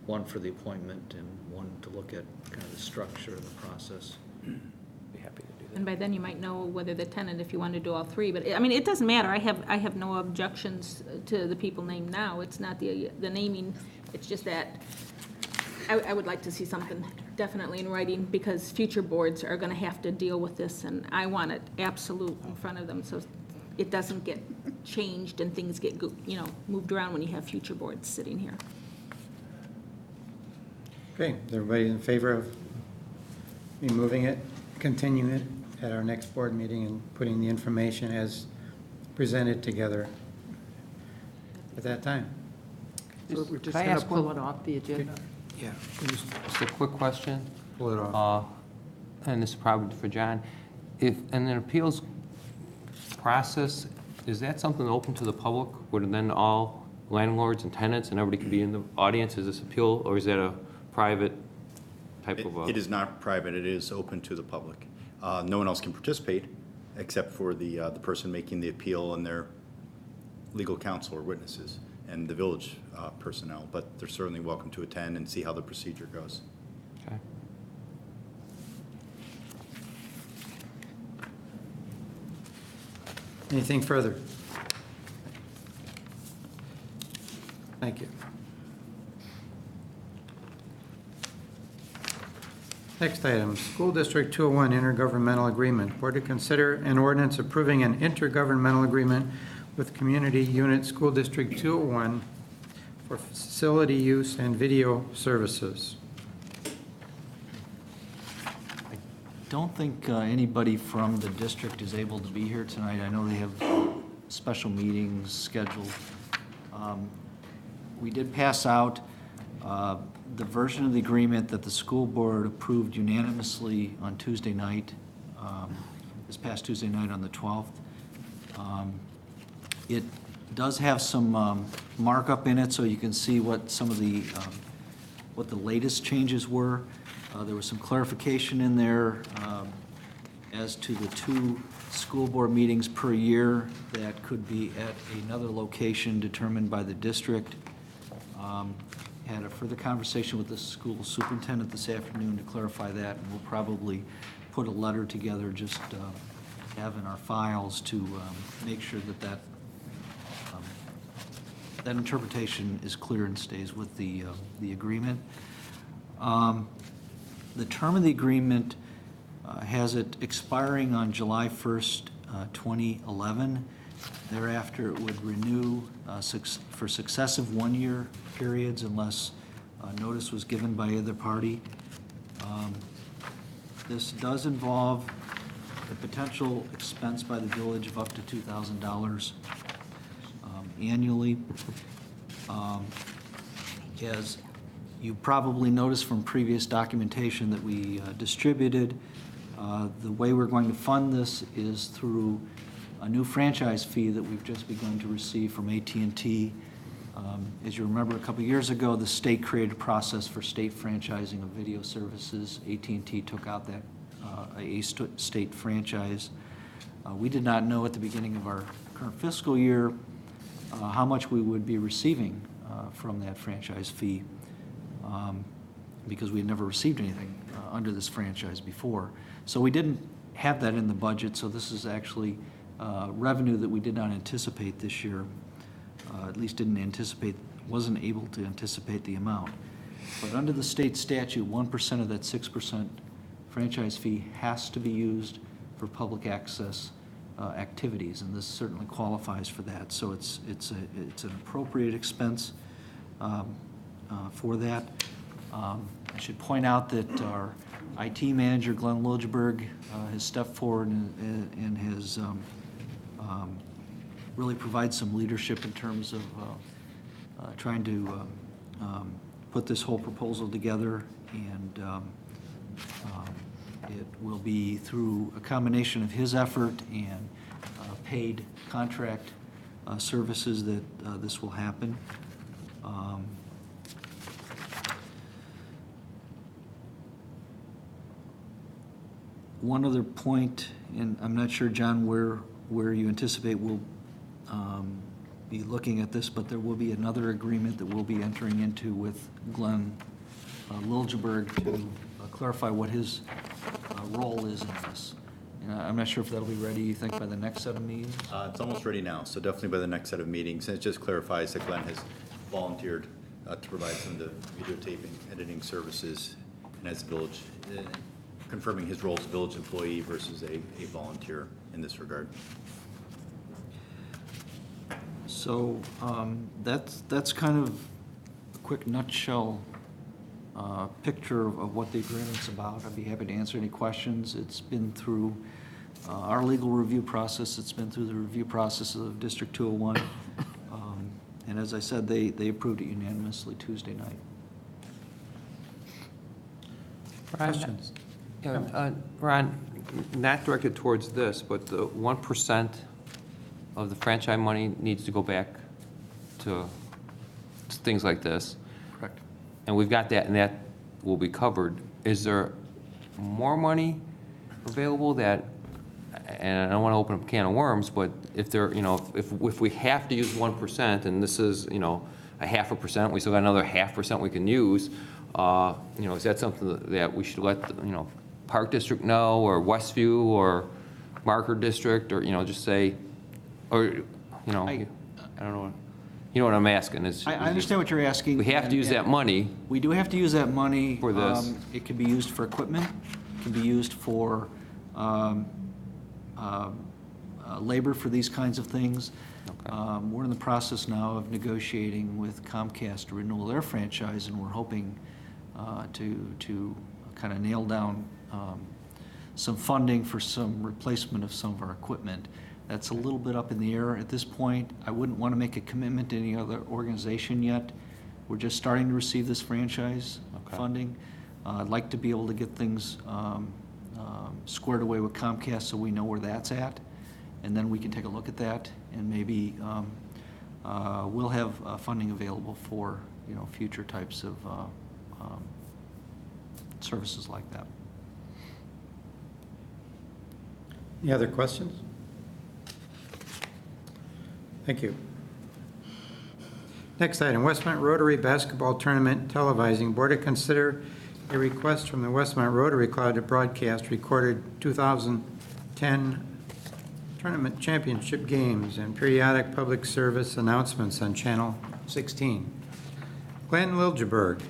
One for the appointment and one to look at kind of the structure and the process. Be happy to do that. And by then you might know whether the tenant, if you want to do all 3, but, I mean, it doesn't matter. I have no objections to the people named now. It's not the naming, it's just that I would like to see something definitely in writing, because future boards are going to have to deal with this, and I want it absolute in front of them, so it doesn't get changed and things get, you know, moved around when you have future boards sitting here. Okay, is everybody in favor of me moving it, continuing it at our next board meeting and putting the information as presented together at that time? So we're just Can I going to ask pull one- it off the agenda? Yeah. Just a quick question. Pull it off. And this is probably for John. If, in an appeals process, is that something open to the public, where then all landlords and tenants and everybody can be in the audience as this appeal, or is that a private type of? It is not private. It is open to the public. No one else can participate except for the person making the appeal and their legal counsel or witnesses and the village personnel, but they're certainly welcome to attend and see how the procedure goes. Okay. Anything further? Thank you. Next item, School District 201 Intergovernmental Agreement. Board to consider an ordinance approving an intergovernmental agreement with Community Unit School District 201 for facility use and video services. Don't think anybody from the district is able to be here tonight. I know they have special meetings scheduled. We did pass out the version of the agreement that the school board approved unanimously on Tuesday night, this past Tuesday night on the 12th. It does have some markup in it, so you can see what some of the, what the latest changes were. There was some clarification in there as to the 2 school board meetings per year that could be at another location determined by the district. Had a further conversation with the school superintendent this afternoon to clarify that, and we'll probably put a letter together just have in our files to make sure that that interpretation is clear and stays with the agreement. The term of the agreement has it expiring on July 1st, 2011. Thereafter, it would renew for successive one-year periods unless notice was given by either party. This does involve the potential expense by the village of up to $2,000 annually. As you probably noticed from previous documentation that we distributed, the way we're going to fund this is through a new franchise fee that we've just begun to receive from AT&T. As you remember, a couple years ago, the state created a process for state franchising of video services. AT&T took out that state franchise. We did not know at the beginning of our current fiscal year how much we would be receiving from that franchise fee because we had never received anything under this franchise before. So we didn't have that in the budget, so this is actually revenue that we did not anticipate this year, at least didn't anticipate, wasn't able to anticipate the amount. But under the state statute, 1% of that 6% franchise fee has to be used for public access activities, and this certainly qualifies for that. So it's an appropriate expense for that. I should point out that our IT manager, Glenn Liljeberg, has stepped forward and has really provide some leadership in terms of trying to put this whole proposal together, and it will be through a combination of his effort and paid contract services that this will happen. One other point, and I'm not sure, John, where you anticipate we'll be looking at this, but there will be another agreement that we'll be entering into with Glenn Liljeberg to clarify what his role is in this. And I'm not sure if that'll be ready, you think, by the next set of meetings? It's almost ready now, so definitely by the next set of meetings. And it just clarifies that Glenn has volunteered to provide some of the videotaping, editing services, and as a village, confirming his role as a village employee versus a volunteer in this regard. So that's kind of a quick nutshell picture of what the agreement's about. I'd be happy to answer any questions. It's been through our legal review process. It's been through the review process of District 201. And as I said, they approved it unanimously Tuesday night. Questions? Yeah, Ron, not directed towards this, but the 1% of the franchise money needs to go back to things like this. Correct. And we've got that, and that will be covered. Is there more money available that, and I don't want to open up a can of worms, but if there, if we have to use 1%, and this is, a 0.5%, we still got another 0.5% we can use, is that something that we should let, Park District know, or Westview, or Marker District, or, just say, or, I don't know, You know what I'm asking? Is I understand what you're asking. We have to use that money. We do have to use that money. For this. It can be used for equipment, it can be used for labor for these kinds of things. Okay. We're in the process now of negotiating with Comcast to renew their franchise, and we're hoping to kind of nail down some funding for some replacement of some of our equipment. That's a little bit up in the air at this point. I wouldn't want to make a commitment to any other organization yet. We're just starting to receive this franchise funding. I'd like to be able to get things squared away with Comcast so we know where that's at, and then we can take a look at that, and maybe we'll have funding available for, you know, future types of services like that. Any other questions? Thank you. Next item, Westmont Rotary Basketball Tournament televising. Board to consider a request from the Westmont Rotary Club to broadcast recorded 2010 tournament championship games and periodic public service announcements on Channel 16. Glenn Liljeburg.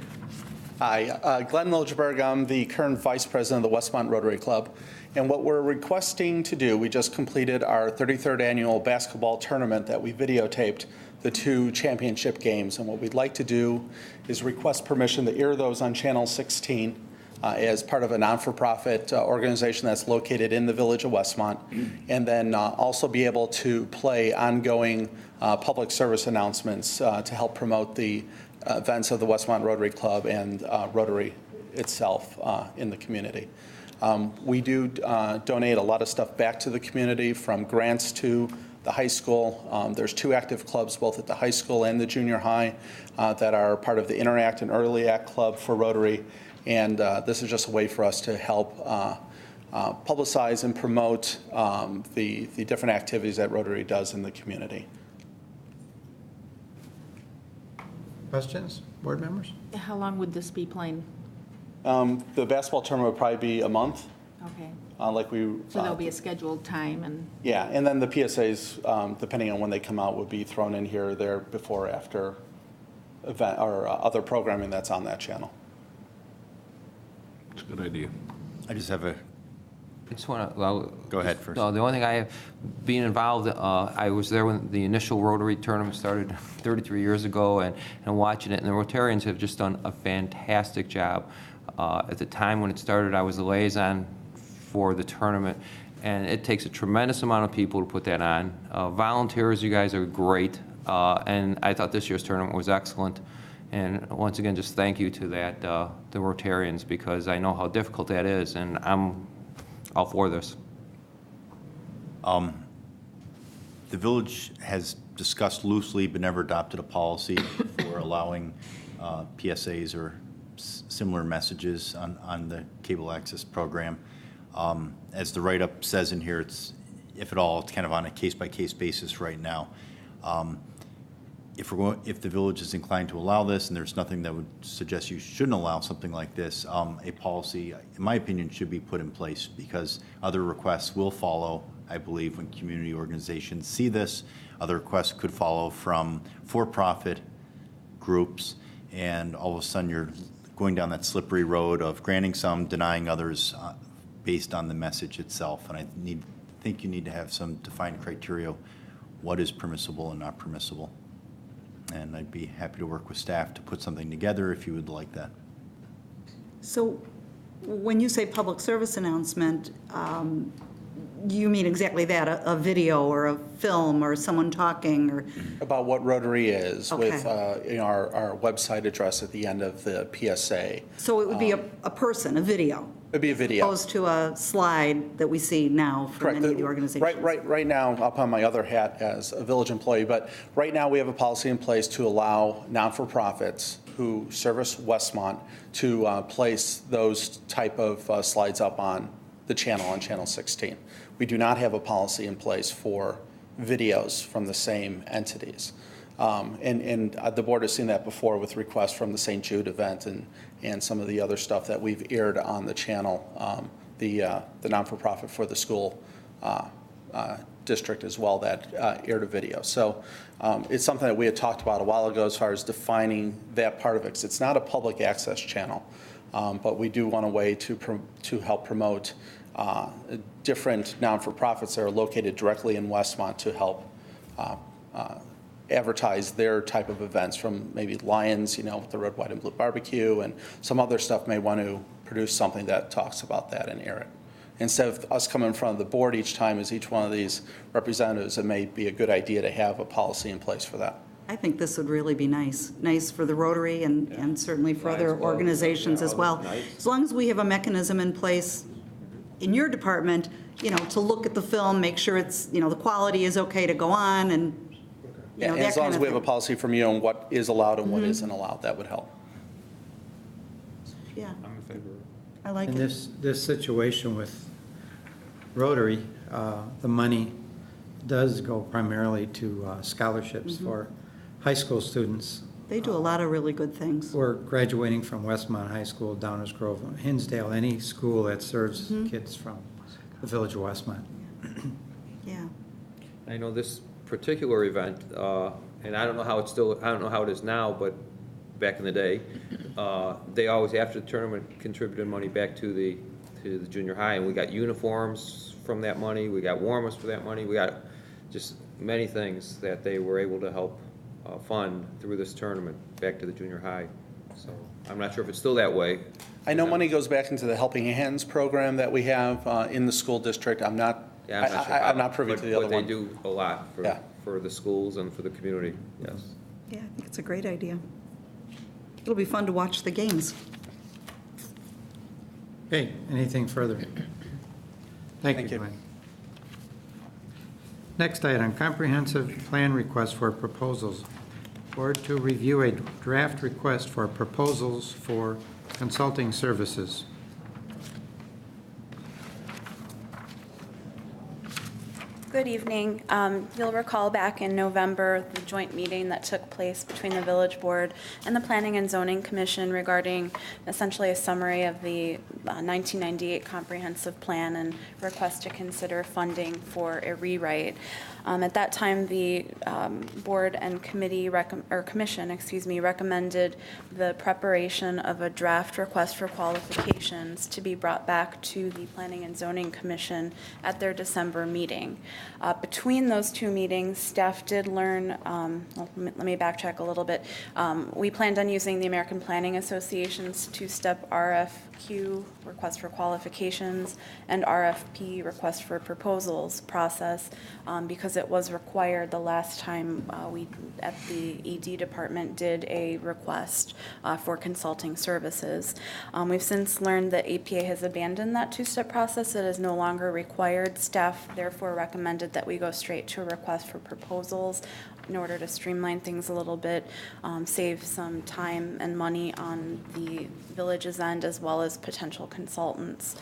Hi, Glenn Liljeburg. I'm the current vice president of the Westmont Rotary Club. And what we're requesting to do, we just completed our 33rd annual basketball tournament that we videotaped the 2 championship games. And what we'd like to do is request permission to air those on Channel 16 as part of a non-for-profit organization that's located in the village of Westmont. And then also be able to play ongoing public service announcements to help promote the events of the Westmont Rotary Club and Rotary itself in the community. We do donate a lot of stuff back to the community, from grants to the high school. There's 2 active clubs, both at the high school and the junior high, that are part of the Interact and Early Act Club for Rotary. And this is just a way for us to help publicize and promote the different activities that Rotary does in the community. Questions, board members? How long would this be playing? The basketball tournament would probably be a month, Okay. like we. So there'll be a scheduled time and, Yeah, and then the PSAs, depending on when they come out, would be thrown in here or there before or after event or other programming that's on that channel. It's a good idea. I just have a, I just want to, well. Go ahead first. The only thing I have, being involved, I was there when the initial Rotary tournament started 33 years ago, and watching it, and the Rotarians have just done a fantastic job. At the time when it started, I was the liaison for the tournament, and it takes a tremendous amount of people to put that on. Volunteers, you guys are great, and I thought this year's tournament was excellent. And once again, just thank you to that, the Rotarians, because I know how difficult that is, and I'm all for this. the village has discussed loosely but never adopted a policy for allowing PSAs or similar messages on the cable access program. As the write-up says in here, it's, if at all, it's kind of on a case-by-case basis right now. If the village is inclined to allow this, and there's nothing that would suggest you shouldn't allow something like this, a policy, in my opinion, should be put in place, because other requests will follow, I believe, when community organizations see this. Other requests could follow from for-profit groups, and all of a sudden you're going down that slippery road of granting some, denying others based on the message itself. And I think you need to have some defined criteria, what is permissible and not permissible. And I'd be happy to work with staff to put something together if you would like that. So when you say public service announcement, you mean exactly that, a video or a film or someone talking or? About what Rotary is, Okay. with our website address at the end of the PSA. So it would be a person, a video? It'd be a video. Opposed to a slide that we see now from Correct. many of the organizations? Right now, up on my other hat as a village employee, but right now we have a policy in place to allow non-for-profits who service Westmont to place those type of slides up on the channel, on Channel 16. We do not have a policy in place for videos from the same entities. And the board has seen that before with requests from the St. Jude event and some of the other stuff that we've aired on the channel, the non-for-profit for the school district as well that aired a video. So it's something that we had talked about a while ago as far as defining that part of it, 'cause it's not a public access channel, but we do want a way to help promote different non-for-profits that are located directly in Westmont to help advertise their type of events, from maybe Lions, with the Red, White, and Blue Barbecue, and some other stuff may want to produce something that talks about that and air it. Instead of us coming in front of the board each time as each one of these representatives, it may be a good idea to have a policy in place for that. I think this would really be nice for the Rotary and certainly for other organizations as well. As long as we have a mechanism in place in your department, to look at the film, make sure it's, the quality is okay to go on, and, And that as long kind as of we have a thing. policy from you on what is allowed and what isn't allowed, that would help. Yeah. I like In it. this situation with Rotary, the money does go primarily to scholarships for high school students They do a lot of really good things. who are graduating from Westmont High School, Downers Grove, Hinsdale, any school that serves kids from the village of Westmont. Yeah. I know this particular event, and I don't know how it is now, but back in the day, they always, after the tournament, contributed money back to the junior high, and we got uniforms from that money, we got warm-ups for that money, we got just many things that they were able to help fund through this tournament back to the junior high. So I'm not sure if it's still that way. I know money goes back into the Helping Hands program that we have in the school district. I'm not Yeah, I'm not sure how, I'm not privy to the other but they one. do a lot Yeah. for the schools and for the community, yes. Yeah, I think it's a great idea. It'll be fun to watch the games. Okay, anything further? Thank you, you. Glenn. Next item, comprehensive plan request for proposals. Board to review a draft request for proposals for consulting services. Good evening. You'll recall back in November, the joint meeting that took place between the Village Board and the Planning and Zoning Commission regarding essentially a summary of the 1998 Comprehensive Plan and request to consider funding for a rewrite. At that time, the board and commission recommended the preparation of a draft request for qualifications to be brought back to the Planning and Zoning Commission at their December meeting. Between those two meetings, staff did learn, let me backtrack a little bit. We planned on using the American Planning Association's two-step RFQ, request for qualifications, and RFP, request for proposals process, because it was required the last time we, at the ED department, did a request for consulting services. We've since learned that APA has abandoned that two-step process. It is no longer required. Staff therefore recommended that we go straight to a request for proposals in order to streamline things a little bit, save some time and money on the village's end as well as potential consultants.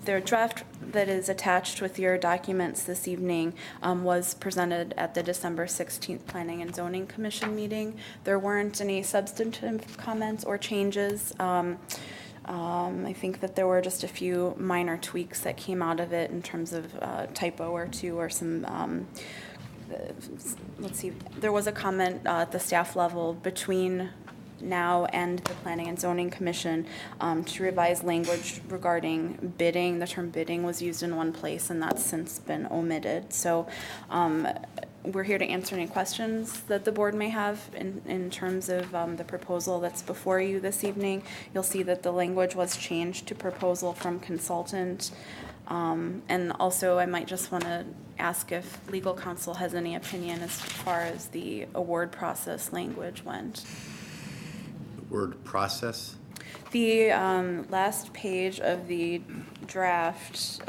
Their draft that is attached with your documents this evening was presented at the December 16th Planning and Zoning Commission meeting. There weren't any substantive comments or changes. I think that there were just a few minor tweaks that came out of it in terms of typo or two or some let's see, there was a comment at the staff level between now and the Planning and Zoning Commission to revise language regarding bidding. The term bidding was used in one place, and that's since been omitted. So we're here to answer any questions that the board may have in terms of the proposal that's before you this evening. You'll see that the language was changed to proposal from consultant. And also, I might just want to ask if legal counsel has any opinion as far as the award process language went. Word process? The last page of the draft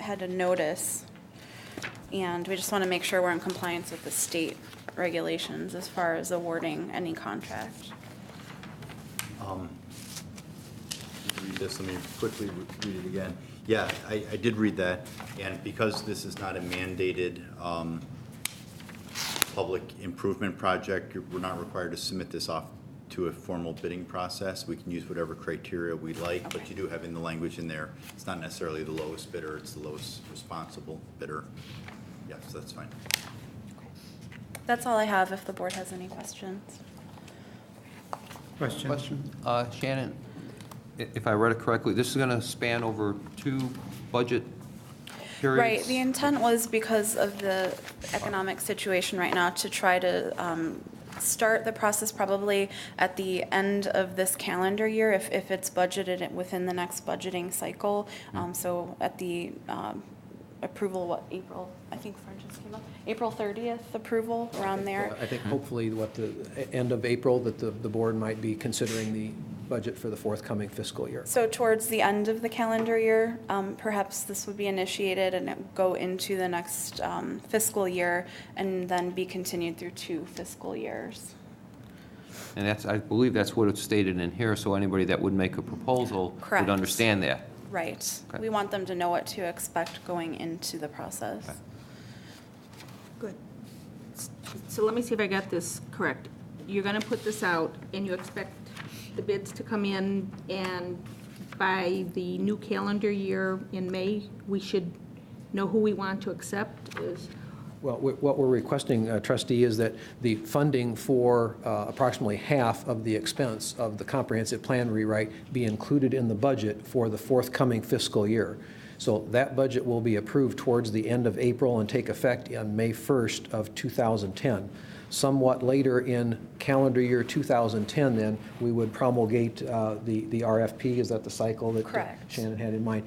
had a notice, and we just want to make sure we're in compliance with the state regulations as far as awarding any contract. Read this, let me quickly read it again. Yeah, I did read that, and because this is not a mandated public improvement project, we're not required to submit this off to a formal bidding process. We can use whatever criteria we like, but you do have in the language in there, it's not necessarily the lowest bidder, it's the lowest responsible bidder. Yes, that's fine. That's all I have if the board has any questions. Question? Shannon, if I read it correctly, this is going to span over 2 budget periods? Right, the intent was because of the economic situation right now to try to start the process probably at the end of this calendar year if it's budgeted within the next budgeting cycle. So at the approval, April, I think Fern just came up, April 30th approval, around there. I think hopefully the end of April that the board might be considering the budget for the forthcoming fiscal year. So towards the end of the calendar year, perhaps this would be initiated and go into the next fiscal year and then be continued through 2 fiscal years. And that's, I believe that's what it's stated in here, so anybody that would make a proposal Correct. would understand that. Right. Okay. We want them to know what to expect going into the process. Okay. Good. So let me see if I got this correct. You're going to put this out, and you expect the bids to come in, and by the new calendar year in May, we should know who we want to accept? Well, what we're requesting, trustee, is that the funding for approximately half of the expense of the comprehensive plan rewrite be included in the budget for the forthcoming fiscal year. So that budget will be approved towards the end of April and take effect on May 1st of 2010. Somewhat later in calendar year 2010, then, we would promulgate the RFP. Is that the cycle that Shannon had in mind?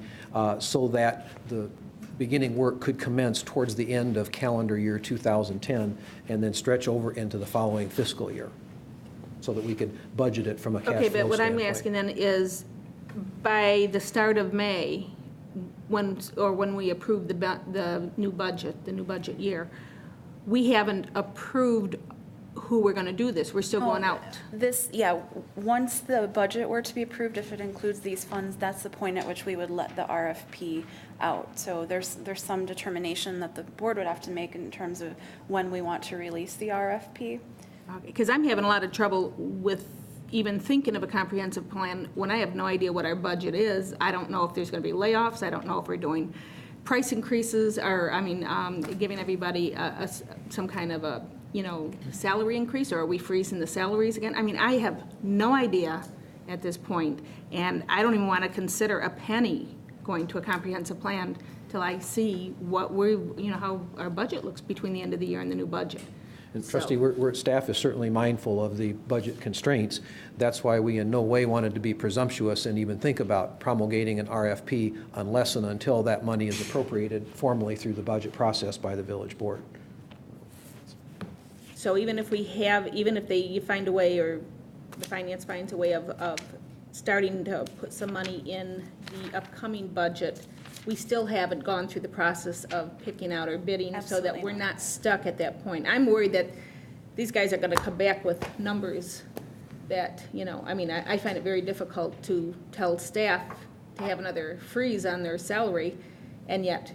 So that the beginning work could commence towards the end of calendar year 2010 and then stretch over into the following fiscal year so that we could budget it from a cash flow Okay, but what I'm standpoint. asking then is, by the start of May, when we approve the new budget year, we haven't approved who we're going to do this. We're still going out. Once the budget were to be approved, if it includes these funds, that's the point at which we would let the RFP out. So there's some determination that the board would have to make in terms of when we want to release the RFP. Because I'm having a lot of trouble with even thinking of a comprehensive plan when I have no idea what our budget is. I don't know if there's going to be layoffs. I don't know if we're doing price increases or, giving everybody some kind of a, salary increase, or are we freezing the salaries again? I have no idea at this point, and I don't even want to consider a penny going to a comprehensive plan till I see what how our budget looks between the end of the year and the new budget. And trustee, staff is certainly mindful of the budget constraints. That's why we in no way wanted to be presumptuous and even think about promulgating an RFP unless and until that money is appropriated formally through the budget process by the village board. So even if you find a way, or the finance finds a way of starting to put some money in the upcoming budget, we still haven't gone through the process of picking out our bidding. Absolutely so that we're not stuck at that point. I'm worried that these guys are going to come back with numbers that, I find it very difficult to tell staff to have another freeze on their salary and yet,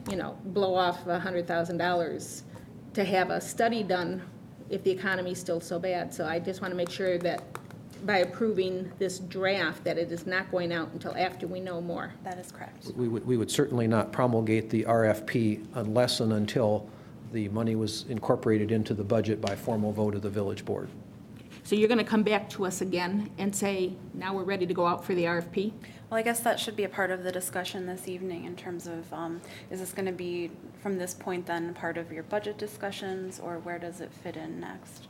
blow off $100,000 to have a study done if the economy is still so bad. So I just want to make sure that by approving this draft, that it is not going out until after we know more. That is correct. We would certainly not promulgate the RFP unless and until the money was incorporated into the budget by formal vote of the village board. So you're going to come back to us again and say, now we're ready to go out for the RFP? Well, I guess that should be a part of the discussion this evening in terms of, is this going to be, from this point then, part of your budget discussions, or where does it fit in next?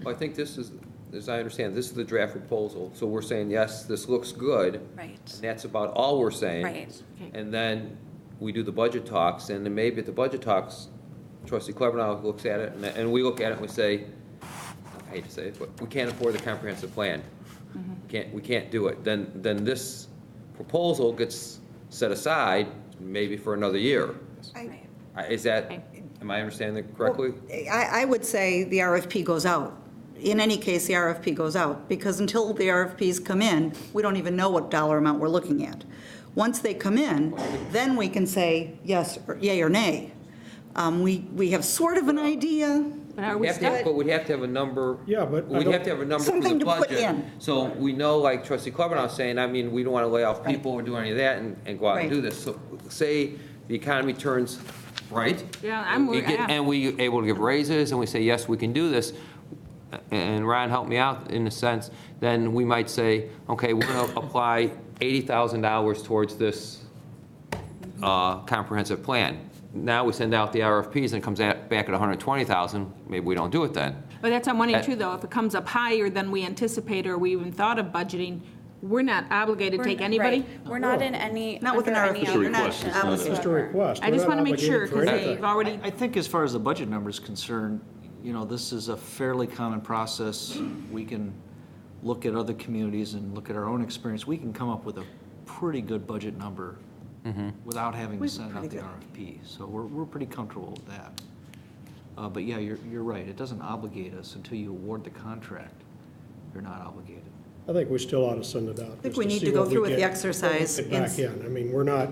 Well, I think this is, as I understand, this is the draft proposal. So we're saying, yes, this looks good. Right. And that's about all we're saying. Right. And then we do the budget talks, and then maybe at the budget talks, Trustee Klebanow looks at it, and we look at it and we say, I hate to say it, but we can't afford the comprehensive plan. We can't do it. Then this proposal gets set aside maybe for another year. Is that, am I understanding that correctly? Well, I would say the RFP goes out. In any case, the RFP goes out, because until the RFPs come in, we don't even know what dollar amount we're looking at. Once they come in, then we can say yes, or yay or nay. We have sort of an idea, But are we stuck? But we'd have to have a number. Yeah, but I We'd don't- have to have a number for Something the to put budget. in. So we know, like trustee Klebanow was saying, I mean, we don't want to lay off people or do any of that and go out and Right. do this. So say the economy turns right. Yeah, I'm we worried, get- yeah. And we able to give raises and we say, yes, we can do this. And Ron helped me out in a sense, then we might say, okay, we're going to apply $80,000 towards this comprehensive plan. Now we send out the RFPs and it comes back at 120,000, maybe we don't do it then. But that's, I'm wondering too, though, if it comes up higher than we anticipate or we even thought of budgeting, we're not obligated to take anybody? Right. We're not in any, Not with an under any RFP. We're not obligation It's just a whatsoever. request. I just want to make sure, because anything. they've already, I think as far as the budget number is concerned, you know, this is a fairly common process. We can look at other communities and look at our own experience. We can come up with a pretty good budget number without having to send out the RFP. So we're pretty comfortable with that. But yeah, you're right. It doesn't obligate us until you award the contract. You're not obligated. I think we still ought to send it out. I think we need to go through with the exercise. Back in. I mean, we're not.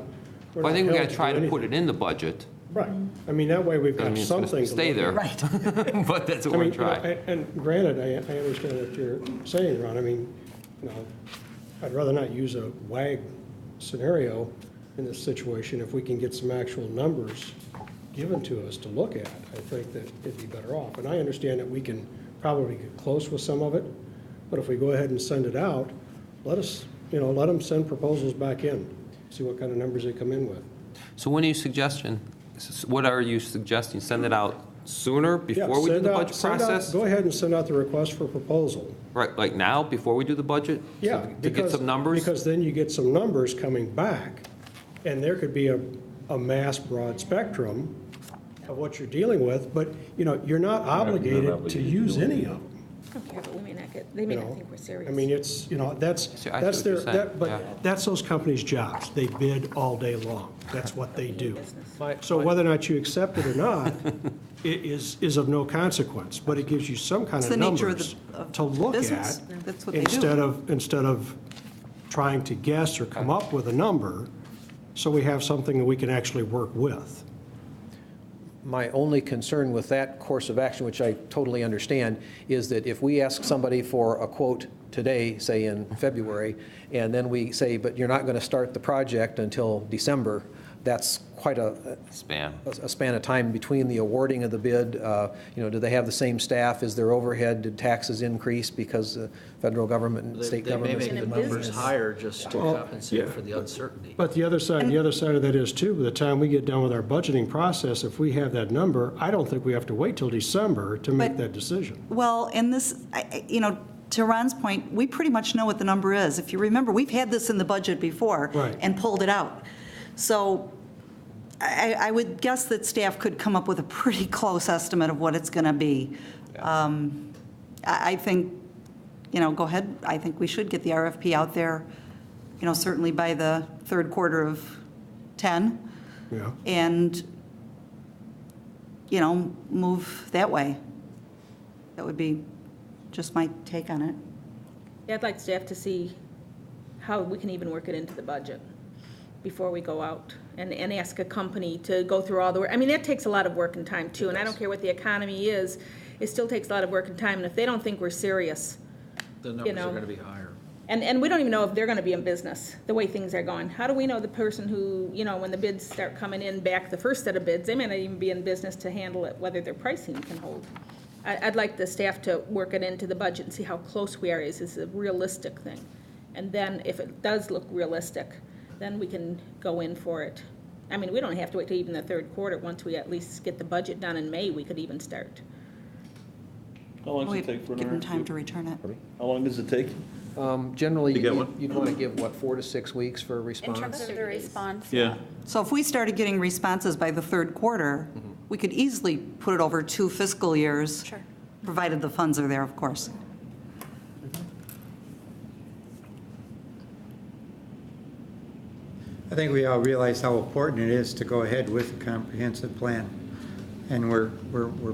Well, I think we got held to try to anything. put it in the budget. Right. I mean, that way we've I got mean, it's going something to to stay look there. at. Right. But that's what I we're mean, you know, trying. and granted, I understand what you're saying, Ron. I mean, you know, I'd rather not use a WAG scenario in this situation. If we can get some actual numbers given to us to look at, I think that it'd be better off. And I understand that we can probably get close with some of it, but if we go ahead and send it out, let them send proposals back in, see what kind of numbers they come in with. So what are you suggesting? Send it out sooner, Yeah, before we do send the out- budget send out- process? Go ahead and send out the request for proposal. Right, like now, before we do the budget? Yeah. To get because- some numbers? Because then you get some numbers coming back, and there could be a mass broad spectrum of what you're dealing with, but, you know, you're not obligated to use any of them. I don't care, but we may not get, they may You not know, think we're serious. I mean, it's, you know, that's See, I see their, what you're saying, yeah. but that's those companies' jobs. They bid all day long. That's what they do. My- So whether or not you accept it or not, it is of no consequence, but it gives you some kind It's of the nature of numbers of to look business. at. That's what they do. Instead of trying to guess or come up with a number, so we have something that we can actually work with. My only concern with that course of action, which I totally understand, is that if we ask somebody for a quote today, say in February, and then we say, but you're not going to start the project until December, that's quite a Span. span of time between the awarding of the bid. You know, do they have the same staff? Is there overhead? Did taxes increase because the federal government and state They may governments? make the in numbers business. higher just to compensate for the uncertainty. But the other side of that is too, by the time we get done with our budgeting process, if we have that number, I don't think we have to wait till December to make But- that decision. Well, and this, you know, to Ron's point, we pretty much know what the number is. If you remember, we've had this in the budget before Right. and pulled it out. So I would guess that staff could come up with a pretty close estimate of what it's going to be. I think, you know, go ahead, I think we should get the RFP out there, you know, certainly by the third quarter of 10, Yeah. and, you know, move that way. That would be just my take on it. Yeah, I'd like staff to see how we can even work it into the budget before we go out and ask a company to go through all the work. I mean, that takes a lot of work and time too, and I don't care what the economy is, it still takes a lot of work and time, and if they don't think we're serious, The numbers know. are going to be higher. and we don't even know if they're gonna be in business, the way things are going. How do we know the person who, you know, when the bids start coming in back, the first set of bids, they may not even be in business to handle it, whether their pricing can hold. I'd like the staff to work it into the budget and see how close we are, is this a realistic thing? And then if it does look realistic, then we can go in for it. I mean, we don't have to wait till even the third quarter. Once we at least get the budget done in May, we could even start. How long does We it take for an give them RFQ? time to return it. How long does it take? Generally, You get one? you'd want to give, what, 4 to 6 weeks for a In response? terms of the response. Yeah. So if we started getting responses by the third quarter, we could easily put it over 2 fiscal years. Sure. Provided the funds are there, of course. I think we all realize how important it is to go ahead with a comprehensive plan. And we're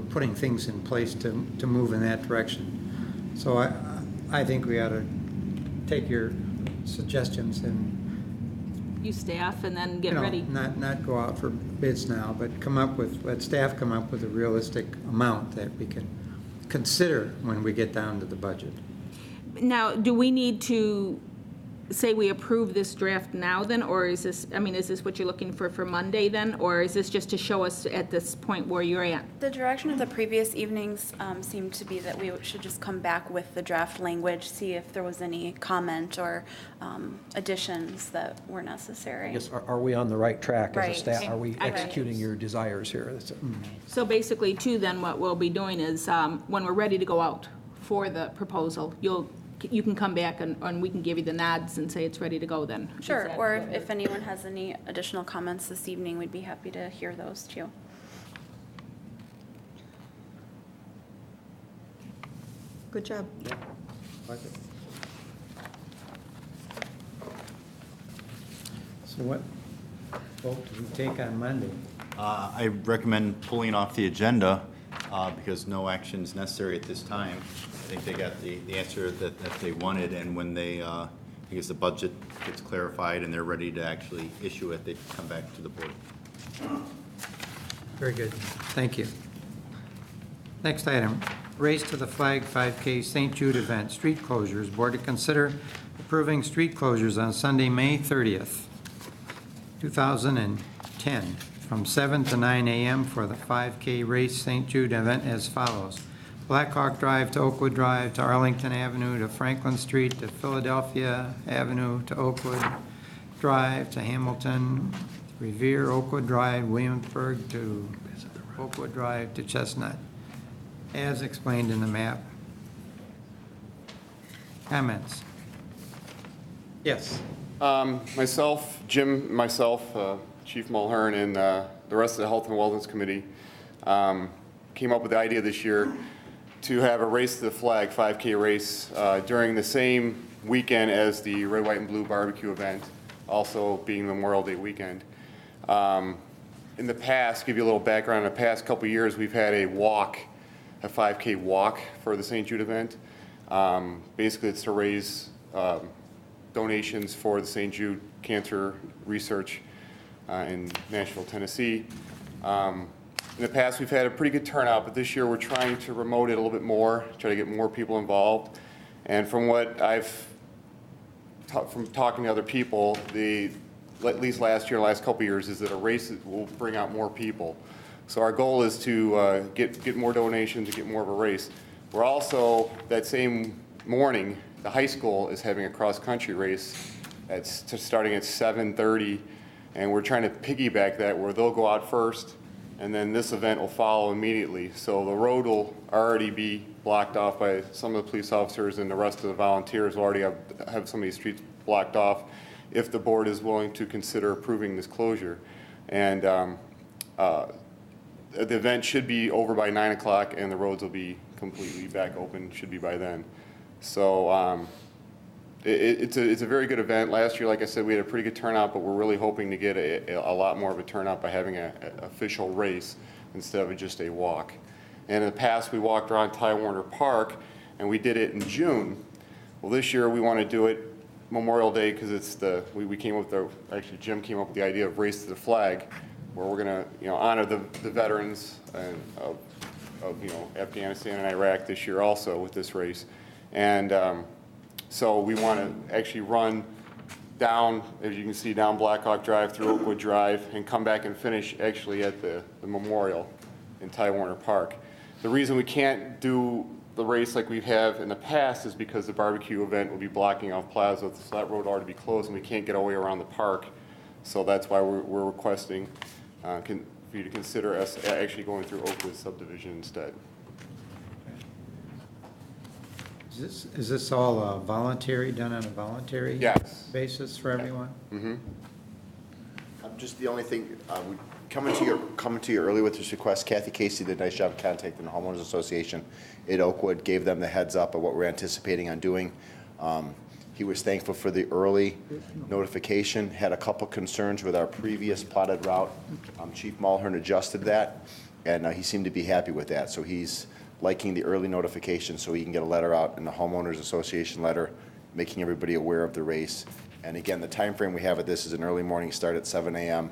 putting things in place to move in that direction. So I think we ought to take your suggestions and you staff, and then You get know, ready. not go out for bids now, but let staff come up with a realistic amount that we can consider when we get down to the budget. Now, do we need to say we approve this draft now then, or is this, is this what you're looking for Monday then? Or is this just to show us at this point where you're at? The direction of the previous evenings seemed to be that we should just come back with the draft language, see if there was any comment or additions that were necessary. I guess, are we on the right track as a Right. staff? Are we Right. executing your desires here? That's it. So basically, too, then what we'll be doing is, when we're ready to go out for the proposal, you can come back and we can give you the nods and say it's ready to go then. Is Sure, that- or if anyone has any additional comments this evening, we'd be happy to hear those too. Good job. So what vote do we take on Monday? I recommend pulling off the agenda because no action is necessary at this time. I think they got the answer that they wanted, and when they, I guess the budget gets clarified and they're ready to actually issue it, they come back to the board. Very good. Thank you. Next item, Race to the Flag 5K St. Jude event, street closures. Board to consider approving street closures on Sunday, May 30th, 2010, from 7 to 9 a.m. for the 5K Race St. Jude event as follows. Blackhawk Drive to Oakwood Drive to Arlington Avenue to Franklin Street to Philadelphia Avenue to Oakwood Drive to Hamilton, Revere, Oakwood Drive, Williamsburg to Oakwood Drive to Chestnut, as explained in the map. Comments? Yes. Jim, Chief Mulhern, and the rest of the Health and Wellness Committee came up with the idea this year to have a Race to the Flag 5K race during the same weekend as the Red, White, and Blue barbecue event, also being Memorial Day weekend. In the past, give you a little background, in the past couple of years, we've had a 5K walk for the St. Jude event. Basically, it's to raise donations for the St. Jude Cancer Research in Nashville, Tennessee. In the past, we've had a pretty good turnout, but this year we're trying to promote it a little bit more, try to get more people involved. And from what from talking to other people, at least last year, last couple of years, is that a race will bring out more people. So our goal is to get more donations and get more of a race. We're also, that same morning, the high school is having a cross-country race starting at 7:30, and we're trying to piggyback that where they'll go out first, and then this event will follow immediately. So the road will already be blocked off by some of the police officers, and the rest of the volunteers will already have some of these streets blocked off if the board is willing to consider approving this closure. And the event should be over by 9 o'clock, and the roads will be completely back open, should be by then. So it's a very good event. Last year, like I said, we had a pretty good turnout, but we're really hoping to get a lot more of a turnout by having an official race instead of just a walk. And in the past, we walked around Ty Warner Park, and we did it in June. Well, this year, we want to do it Memorial Day because it's we came up with actually Jim came up with the idea of Race to the Flag, where we're going to honor the veterans of Afghanistan and Iraq this year also with this race. And so we want to actually run down, as you can see, down Blackhawk Drive through Oakwood Drive and come back and finish actually at the memorial in Ty Warner Park. The reason we can't do the race like we have in the past is because the barbecue event will be blocking off Plaza, so that road ought to be closed and we can't get all the way around the park. So that's why we're requesting for you to consider us actually going through Oakwood subdivision instead. Is this all voluntary, done on a voluntary basis for everyone? Mm-hmm. Just the only thing, coming to you early with this request, Kathy Casey did a nice job contacting the Homeowners Association at Oakwood, gave them the heads up of what we're anticipating on doing. He was thankful for the early notification, had a couple concerns with our previous plotted route. Chief Mulhern adjusted that, and he seemed to be happy with that. So he's liking the early notification so he can get a letter out in the Homeowners Association letter, making everybody aware of the race And again, the time frame we have at this is an early morning start at 7 a.m.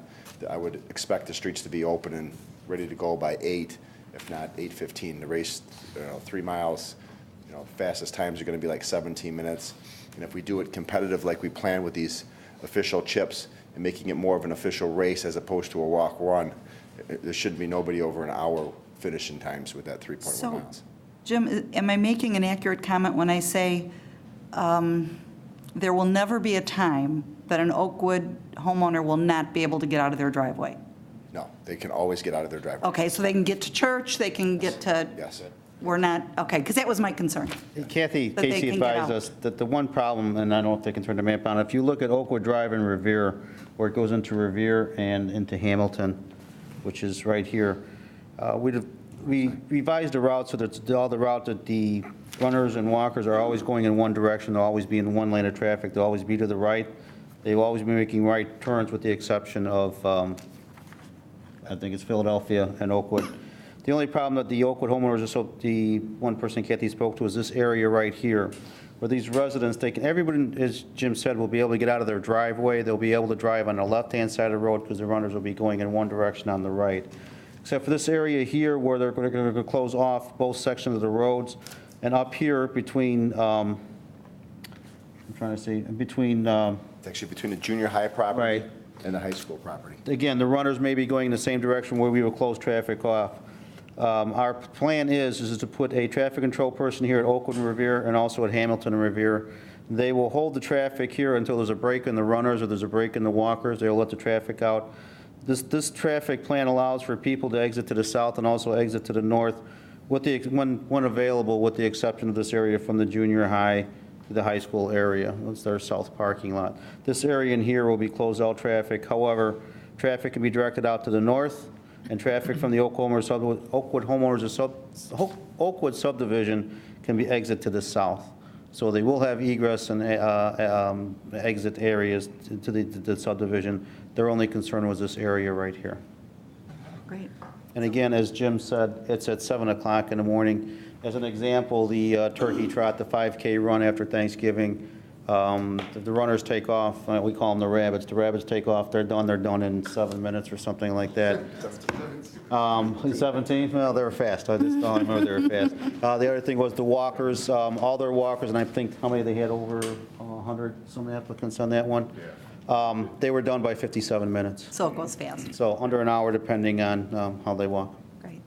I would expect the streets to be open and ready to go by 8, if not 8:15. The race, 3 miles, fastest times are going to be like 17 minutes. And if we do it competitive like we plan with these official chips and making it more of an official race as opposed to a walk-run, there shouldn't be nobody over an hour finishing times with that 3.1 miles. Jim, am I making an accurate comment when I say there will never be a time that an Oakwood homeowner will not be able to get out of their driveway? No, they can always get out of their driveway. Okay, so they can get to church, they can get to, Yes. we're not, okay, because that was my concern. Kathy That they Casey can get advised out. us that the one problem, and I don't know if they can turn the map on, if you look at Oakwood Drive in Revere, where it goes into Revere and into Hamilton, which is right here, we revised the route so that all the route that the runners and walkers are always going in one direction. They'll always be in one lane of traffic. They'll always be to the right. They will always be making right turns with the exception of, I think it's Philadelphia and Oakwood. The only problem that the Oakwood homeowners, the one person Kathy spoke to, is this area right here, where these residents, everybody, as Jim said, will be able to get out of their driveway. They'll be able to drive on the left-hand side of the road because the runners will be going in one direction on the right. Except for this area here where they're going to close off both sections of the roads. And up here between, I'm trying to see, between... It's actually between the junior high property right. and the high school property. Again, the runners may be going in the same direction where we will close traffic off. Our plan is to put a traffic control person here at Oakwood and Revere and also at Hamilton and Revere. They will hold the traffic here until there's a break in the runners or there's a break in the walkers. They'll let the traffic out. This traffic plan allows for people to exit to the south and also exit to the north when available, with the exception of this area from the junior high to the high school area. That's their south parking lot. This area in here will be closed out traffic. However, traffic can be directed out to the north, and traffic from the Oakwood subdivision can be exit to the south. So they will have egress and exit areas to the subdivision. Their only concern was this area right here. Great. And again, as Jim said, it's at 7 o'clock in the morning. As an example, the turkey trot, the 5K run after Thanksgiving, the runners take off. We call them the rabbits. The rabbits take off. They're done in 7 minutes or something like that. 17? Well, they were fast. I just don't remember they were fast. The other thing was the walkers, all their walkers, and I think how many they had, over 100 some applicants on that one. They were done by 57 minutes. So it goes fast. So under an hour, depending on how they walk. Great.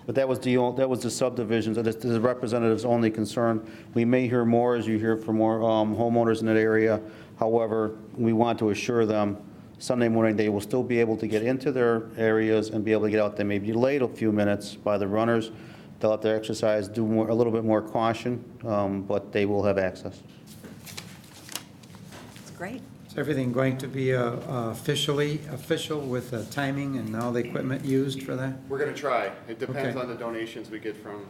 But that was the subdivisions. That is the representative's only concern. We may hear more as you hear from more homeowners in that area. However, we want to assure them Sunday morning they will still be able to get into their areas and be able to get out. They may be late a few minutes by the runners. They'll have to exercise, a little bit more caution, but they will have access. Great. Is everything going to be official with timing and all the equipment used for that? We're going to try. It depends Okay. on the donations we get from,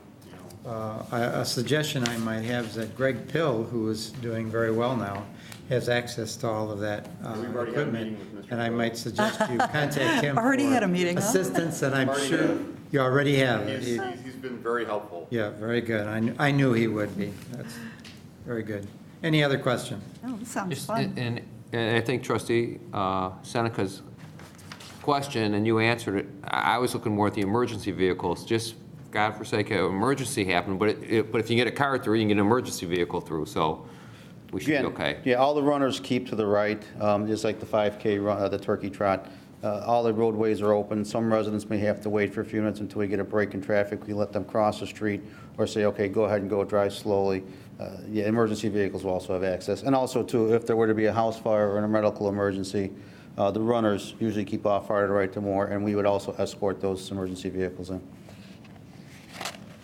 A suggestion I might have is that Greg Pill, who is doing very well now, has access to all of that We've already had a meeting equipment. with Mr. And I might suggest you contact him Already for had a meeting, huh? assistance, and I'm Already sure did. you already have. he's been very helpful. Yeah, very good. I knew he would be. That's very good. Any other question? Oh, this sounds Just- fun. And I think Trustee Seneca's question, and you answered it, I was looking more at the emergency vehicles, just God forsake, an emergency happened, but if you get a car through, you can get an emergency vehicle through, so we should be okay. Yeah, all the runners keep to the right, just like the 5K run, the turkey trot. All the roadways are open. Some residents may have to wait for a few minutes until we get a break in traffic. We let them cross the street or say, okay, go ahead and go drive slowly. Yeah, emergency vehicles will also have access. And also, too, if there were to be a house fire or a medical emergency, the runners usually keep off far to the right to more, and we would also escort those emergency vehicles in.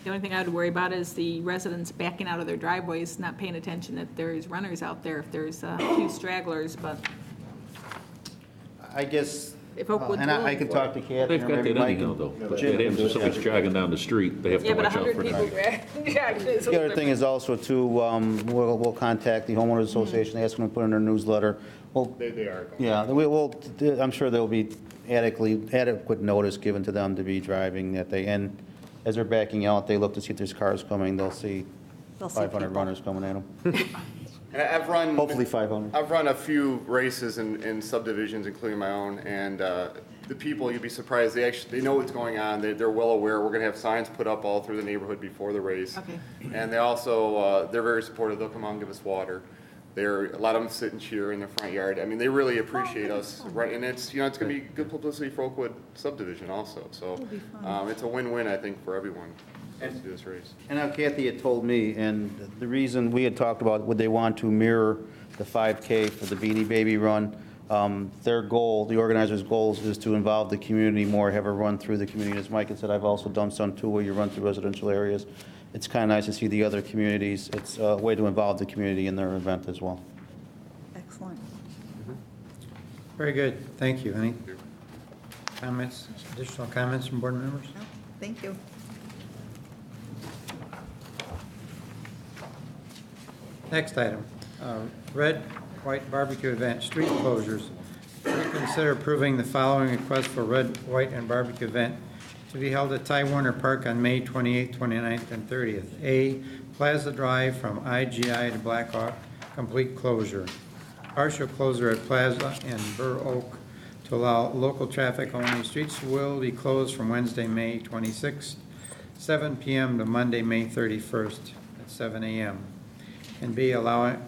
The only thing I would worry about is the residents backing out of their driveways, not paying attention that there's runners out there if there's a few stragglers, but I guess, if Oakwood's and I willing can for talk to it. Kathy. They've or got maybe that Mike anyhow, and though. But Jim that can happens do if it. somebody's jogging down the street, they have Yeah, to but watch out 100 for people that. dragging is a The other little thing is also, too, we'll contact the homeowners association, ask them to put in their newsletter. Well, They are. yeah, I'm sure there'll be adequate notice given to them to be driving that day. And as they're backing out, they look to see if there's cars coming, they'll see They'll see 500 people. runners coming at them. And I've run. Hopefully 500. I've run a few races in subdivisions, including my own, and the people, you'd be surprised, they know what's going on. They're well aware. We're gonna have signs put up all through the neighborhood before the race. Okay. And they also, they're very supportive. They'll come out and give us water. A lot of them sit and cheer in their front yard. I mean, they really appreciate us, right? And it's, it's gonna be good publicity for Oakwood subdivision also. So it's a win-win, I think, for everyone to do this race. And now Kathy had told me, and the reason we had talked about would they want to mirror the 5K for the Beanie Baby Run. Their goal, the organizers' goals, is to involve the community more, have a run through the community. As Mike had said, I've also done some too, where you run through residential areas. It's kind of nice to see the other communities. It's a way to involve the community in their event as well. Excellent. Very good, thank you. Any comments, additional comments from board members? No, thank you. Next item, red, white barbecue event, street closures. Consider approving the following request for red, white, and barbecue event to be held at Ty Warner Park on May 28th, 29th, and 30th. A, Plaza Drive from IGI to Blackhawk, complete closure. Partial closure at Plaza and Burr Oak to allow local traffic only. Streets will be closed from Wednesday, May 26th, 7 p.m. to Monday, May 31st at 7 a.m. And B, allowing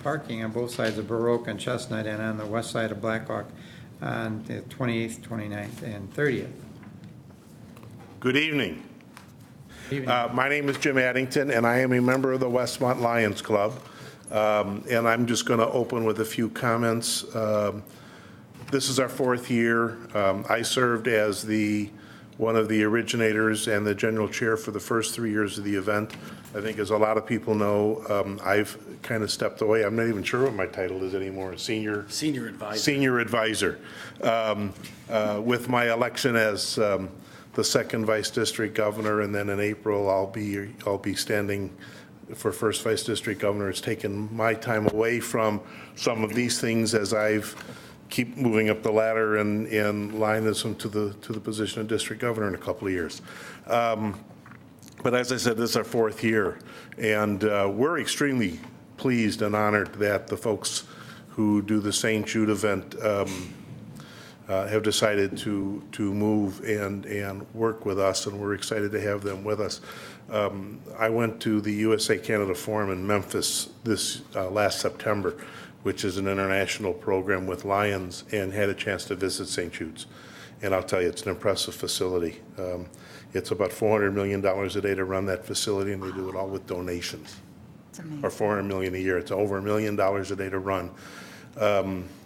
parking on both sides of Burr Oak and Chestnut and on the west side of Blackhawk on the 28th, 29th, and 30th. Good evening. Evening. My name is Jim Addington, and I am a member of the Westmont Lions Club. And I'm just going to open with a few comments. This is our fourth year. I served as one of the originators and the general chair for the first 3 years of the event. I think, as a lot of people know, I've kind of stepped away. I'm not even sure what my title is anymore. Senior advisor. Senior advisor. With my election as the second vice district governor, and then in April I'll be standing for first vice district governor. It's taken my time away from some of these things as I've keep moving up the ladder and line us to the position of district governor in a couple of years. But as I said, this is our fourth year, and we're extremely pleased and honored that the folks who do the St. Jude event have decided to move and work with us, and we're excited to have them with us. I went to the USA-Canada Forum in Memphis this last September, which is an international program with Lions, and had a chance to visit St. Jude's. And I'll tell you, it's an impressive facility. It's about $400 million a day to run that facility, and they do it all with donations. Or $400 million a year. It's over $1 million a day to run.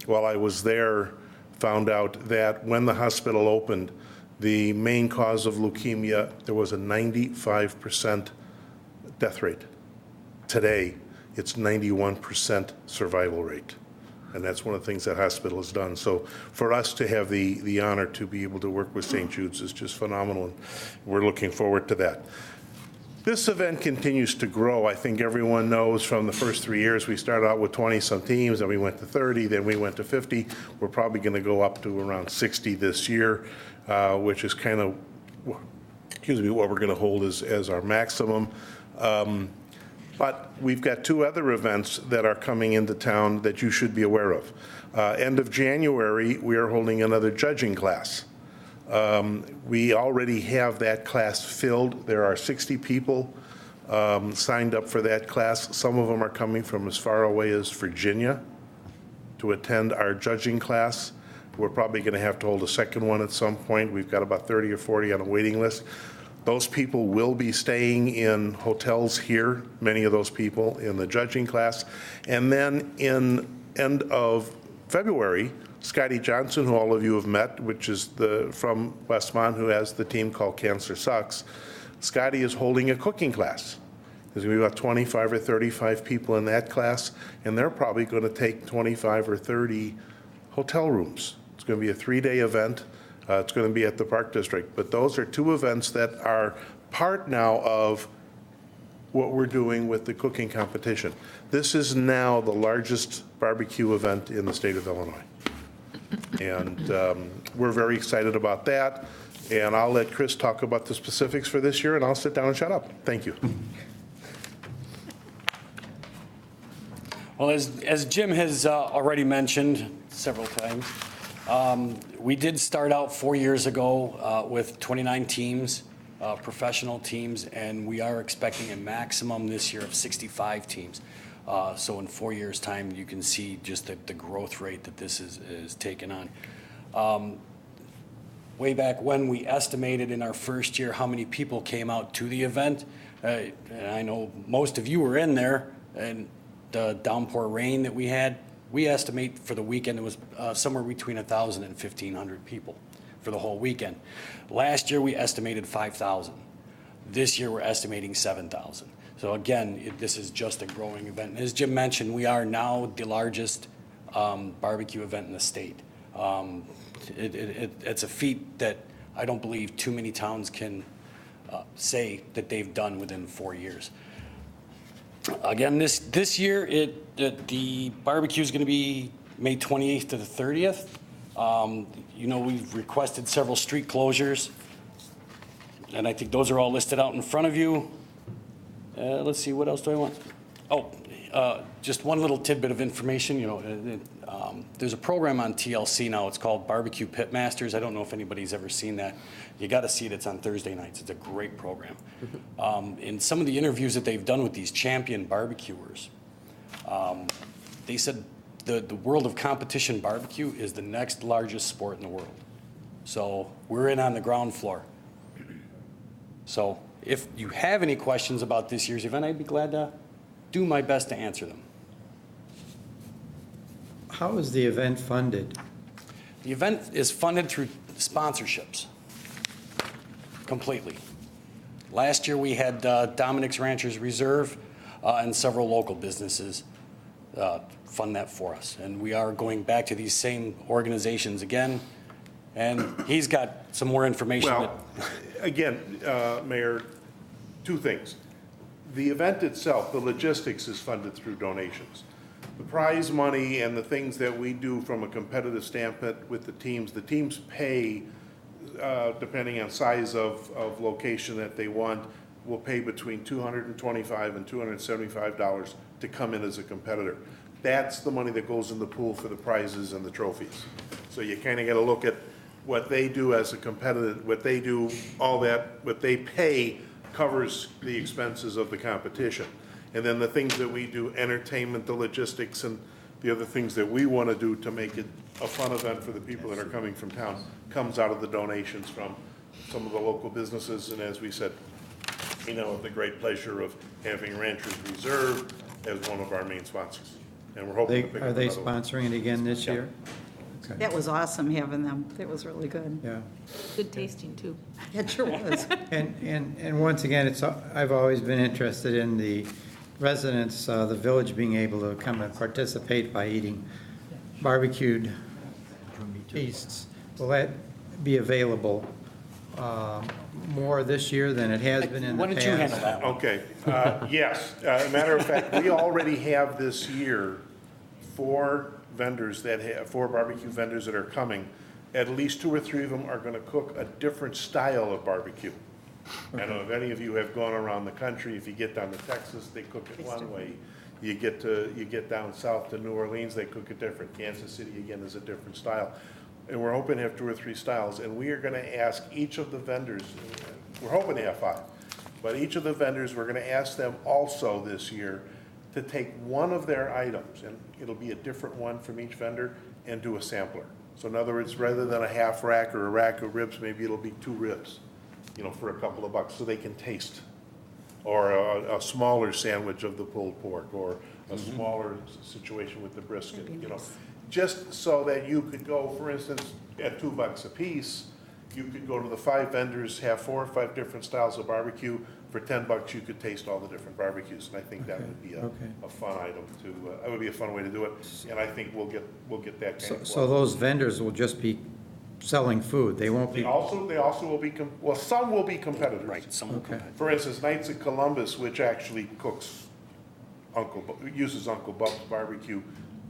While I was there, found out that when the hospital opened, the main cause of leukemia, there was a 95% death rate. Today, it's 91% survival rate. And that's one of the things that hospital has done. So for us to have the honor to be able to work with St. Jude's is just phenomenal, and we're looking forward to that. This event continues to grow. I think everyone knows from the first 3 years, we started out with 20-some teams, then we went to 30, then we went to 50. We're probably going to go up to around 60 this year, which is kind of, what we're going to hold as our maximum. But we've got two other events that are coming into town that you should be aware of. End of January, we are holding another judging class. We already have that class filled. There are 60 people signed up for that class. Some of them are coming from as far away as Virginia to attend our judging class. We're probably going to have to hold a second one at some point. We've got about 30 or 40 on a waiting list. Those people will be staying in hotels here, many of those people in the judging class. And then in end of February, Scotty Johnson, who all of you have met, which is from Westmont, who has the team called Cancer Sucks, Scotty is holding a cooking class. There's going to be about 25 or 35 people in that class, and they're probably going to take 25 or 30 hotel rooms. It's going to be a 3-day event. It's going to be at the Park District. But those are two events that are part now of what we're doing with the cooking competition. This is now the largest barbecue event in the state of Illinois. And we're very excited about that. And I'll let Chris talk about the specifics for this year, and I'll sit down and shut up. Thank you. Well, as Jim has already mentioned several times, we did start out 4 years ago with 29 teams, professional teams, and we are expecting a maximum this year of 65 teams. So in 4 years' time, you can see just the growth rate that this is taken on. Way back when, we estimated in our first year how many people came out to the event. And I know most of you were in there, and the downpour rain that we had, we estimate for the weekend it was somewhere between 1,000 and 1,500 people for the whole weekend. Last year, we estimated 5,000. This year, we're estimating 7,000. So again, this is just a growing event. And as Jim mentioned, we are now the largest barbecue event in the state. It's a feat that I don't believe too many towns can say that they've done within 4 years. Again, this year, the barbecue is going to be May 28th to the 30th. You know, we've requested several street closures, and I think those are all listed out in front of you. Let's see, what else do I want? Oh, just one little tidbit of information. You know, there's a program on TLC now. It's called Barbecue Pitmasters. I don't know if anybody's ever seen that. You got to see it. It's on Thursday nights. It's a great program. In some of the interviews that they've done with these champion barbecuers, they said the world of competition barbecue is the next largest sport in the world. So we're in on the ground floor. So if you have any questions about this year's event, I'd be glad to do my best to answer them. How is the event funded? The event is funded through sponsorships, completely. Last year, we had Dominic's Ranchers Reserve and several local businesses fund that for us. And we are going back to these same organizations again. And he's got some more information. Well, again, Mayor, two things. The event itself, the logistics is funded through donations. The prize money and the things that we do from a competitive standpoint with the teams pay, depending on size of location that they want, will pay between $225 and $275 to come in as a competitor. That's the money that goes in the pool for the prizes and the trophies. So you kind of got to look at what they do as a competitor, what they do, all that, what they pay covers the expenses of the competition. And then the things that we do, entertainment, the logistics, and the other things that we want to do to make it a fun event for the people that are coming from town comes out of the donations from some of the local businesses. And as we said, we know of the great pleasure of having Ranchers Reserve as one of our main sponsors. And we're hoping to pick up Are they another one. sponsoring it again this year? Okay. That was awesome having them. It was really good. Yeah. Good tasting, too. It sure was. And once again, I've always been interested in the residents, the village being able to come and participate by eating barbecued feasts. Will that be available more this year than it has been in the past? Why don't you handle that one? Okay, yes. Matter of fact, we already have this year four barbecue vendors that are coming. At least 2 or 3 of them are going to cook a different style of barbecue. I don't know if any of you have gone around the country. If you get down to Texas, they cook it one way. You get down south to New Orleans, they cook it different. Kansas City, again, is a different style. And we're hoping to have 2 or 3 styles. And we are going to ask each of the vendors, we're hoping to have 5, but each of the vendors, we're going to ask them also this year to take one of their items, and it'll be a different one from each vendor, and do a sampler. So in other words, rather than a half rack or a rack of ribs, maybe it'll be 2 ribs, for a couple of bucks, so they can taste. Or a smaller sandwich of the pulled pork, or a smaller situation with the brisket, just so that you could go, for instance, at $2 a piece, you could go to the 5 vendors, have 4 or 5 different styles of barbecue. For $10, you could taste all the different barbecues, and I think that would be a fun item that would be a fun way to do it, and I think we'll get that kind of. So those vendors will just be selling food, they won't be? They also will be, some will be competitors. Right, some will compete. For instance, Knights of Columbus, which actually uses Uncle Bub's barbecue,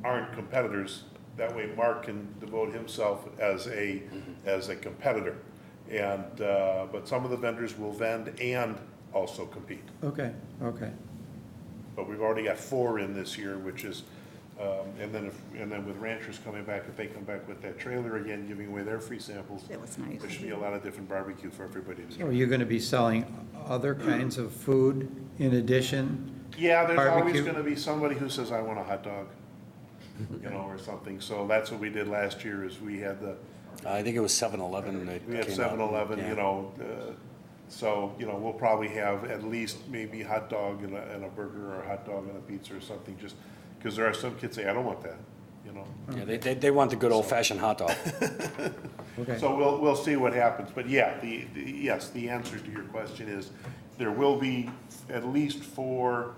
aren't competitors. That way Mark can devote himself as a competitor. And, but some of the vendors will vend and also compete. Okay. But we've already got 4 in this year, which is And then with ranchers coming back, if they come back with that trailer again, giving away their free samples. That was nice. There should be a lot of different barbecue for everybody to So are you going to be selling other kinds of food in addition? Yeah, there's always Barbecue? going to be somebody who says, I want a hot dog, or something. So that's what we did last year, is we had I think it was 7-Eleven that we had came out. 7-Eleven, Yeah. So, we'll probably have at least maybe hot dog and a burger, or a hot dog and a pizza or something, just because there are some kids say, I don't want that, Yeah, they want the good old-fashioned hot dog. Okay. So we'll see what happens. But yeah, yes, the answer to your question is there will be at least 4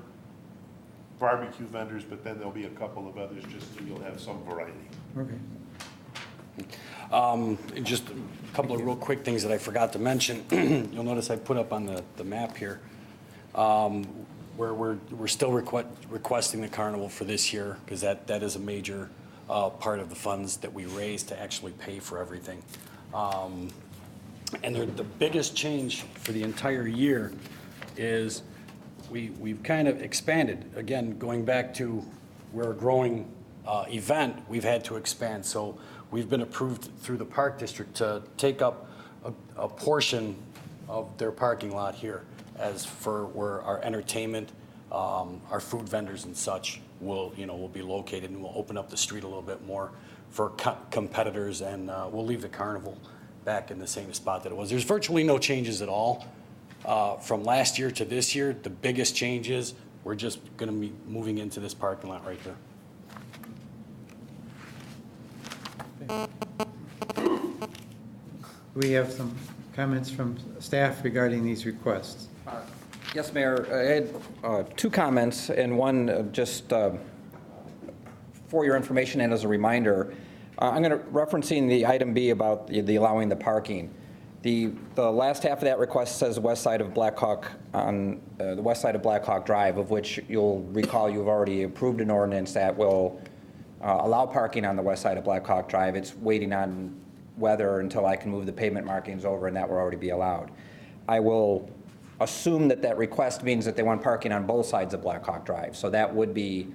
barbecue vendors, but then there'll be a couple of others, just so you'll have some variety. Okay. Just a couple of real quick things that I forgot to mention. You'll notice I put up on the map here, where we're still requesting the carnival for this year, because that is a major part of the funds that we raise to actually pay for everything. And the biggest change for the entire year is we've kind of expanded. Again, going back to we're a growing event, we've had to expand. So we've been approved through the Park District to take up a portion of their parking lot here as for where our entertainment, our food vendors and such will be located, and we'll open up the street a little bit more for competitors, and we'll leave the carnival back in the same spot that it was. There's virtually no changes at all from last year to this year. The biggest change is we're just going to be moving into this parking lot right there. We have some comments from staff regarding these requests. Yes, Mayor, I had 2 comments, and one just for your information and as a reminder. I'm going to referencing the item B about the allowing the parking. The last half of that request says west side of Blackhawk on the west side of Blackhawk Drive, of which you'll recall you've already approved an ordinance that will allow parking on the west side of Blackhawk Drive. It's waiting on weather until I can move the pavement markings over, and that will already be allowed. I will assume that request means that they want parking on both sides of Blackhawk Drive. So that would be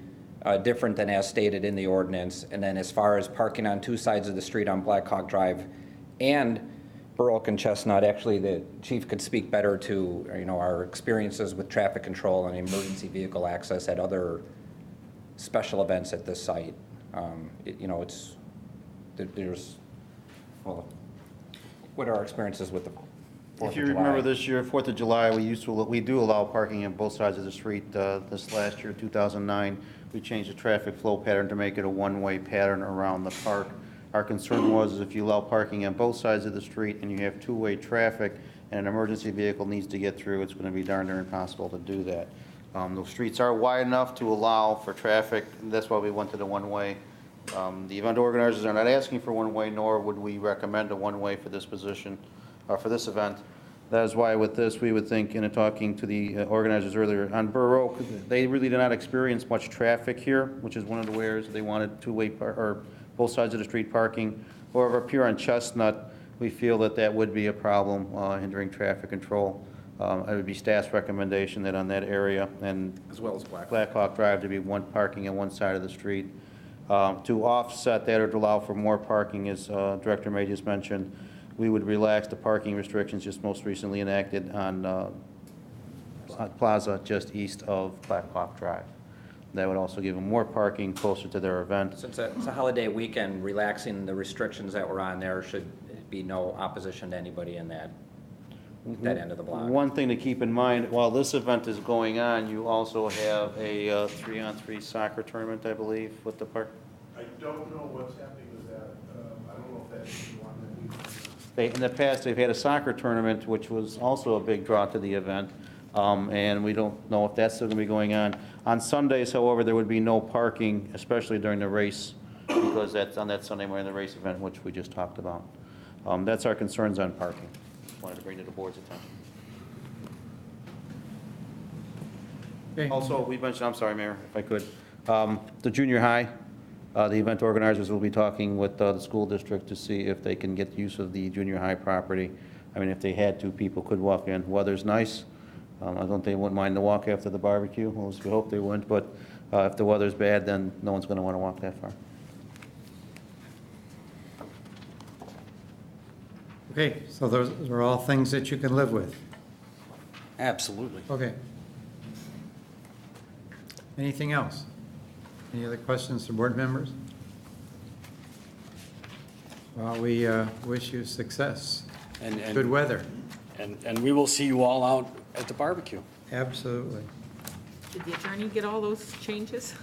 different than as stated in the ordinance. And then as far as parking on 2 sides of the street on Blackhawk Drive and Burr Oak and Chestnut, actually the chief could speak better to our experiences with traffic control and emergency vehicle access at other special events at this site. What are our experiences with the 4th If you of July? remember this year, 4th of July, we do allow parking on both sides of the street. This last year, 2009, we changed the traffic flow pattern to make it a one-way pattern around the park. Our concern was if you allow parking on both sides of the street and you have 2-way traffic and an emergency vehicle needs to get through, it's going to be darn near impossible to do that. Those streets are wide enough to allow for traffic, and that's why we went to the one-way. The event organizers are not asking for one-way, nor would we recommend a one-way for this position, for this event. That is why with this, we would think, in talking to the organizers earlier, on Burr Oak, they really did not experience much traffic here, which is one of the ways they wanted 2-way or both sides of the street parking. However, up here on Chestnut, we feel that would be a problem hindering traffic control. It would be staff's recommendation that on that area, and as well as Blackhawk Drive, to be one parking on one side of the street. To offset that or to allow for more parking, as Director May just mentioned, we would relax the parking restrictions just most recently enacted on Plaza just east of Blackhawk Drive. That would also give them more parking closer to their event. Since it's a holiday weekend, relaxing the restrictions that were on there should be no opposition to anybody in that end of the block. One thing to keep in mind, while this event is going on, you also have a 3-on-3 soccer tournament, I believe, with the park. I don't know what's happening with that. I don't know if that's the one that we... In the past, they've had a soccer tournament, which was also a big draw to the event, and we don't know if that's still going to be going on. On Sundays, however, there would be no parking, especially during the race, because that's on that Sunday morning, the race event, which we just talked about. That's our concerns on parking. Just wanted to bring to the board's attention. Okay. Also, we mentioned, I'm sorry, Mayor, if I could, the junior high, the event organizers will be talking with the school district to see if they can get use of the junior high property. I mean, if they had to, people could walk in. Weather's nice. I don't think they wouldn't mind the walk after the barbecue. Well, we hope they wouldn't, but if the weather's bad, then no one's going to want to walk that far. Okay, so those are all things that you can live with. Absolutely. Okay. Anything else? Any other questions from board members? Well, we wish you success. And Good weather. And we will see you all out at the barbecue. Absolutely. Did the attorney get all those changes?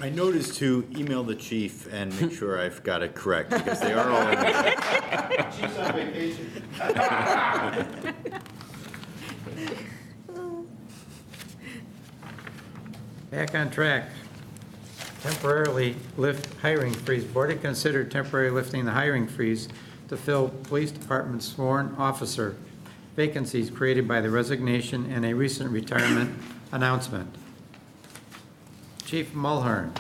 I noticed to email the chief and make sure I've got it correct, because they are all in there. Chief's on vacation. Back on track. Temporarily lift hiring freeze. Board to consider temporarily lifting the hiring freeze to fill police department sworn officer vacancies created by the resignation and a recent retirement announcement. Chief Mulhern.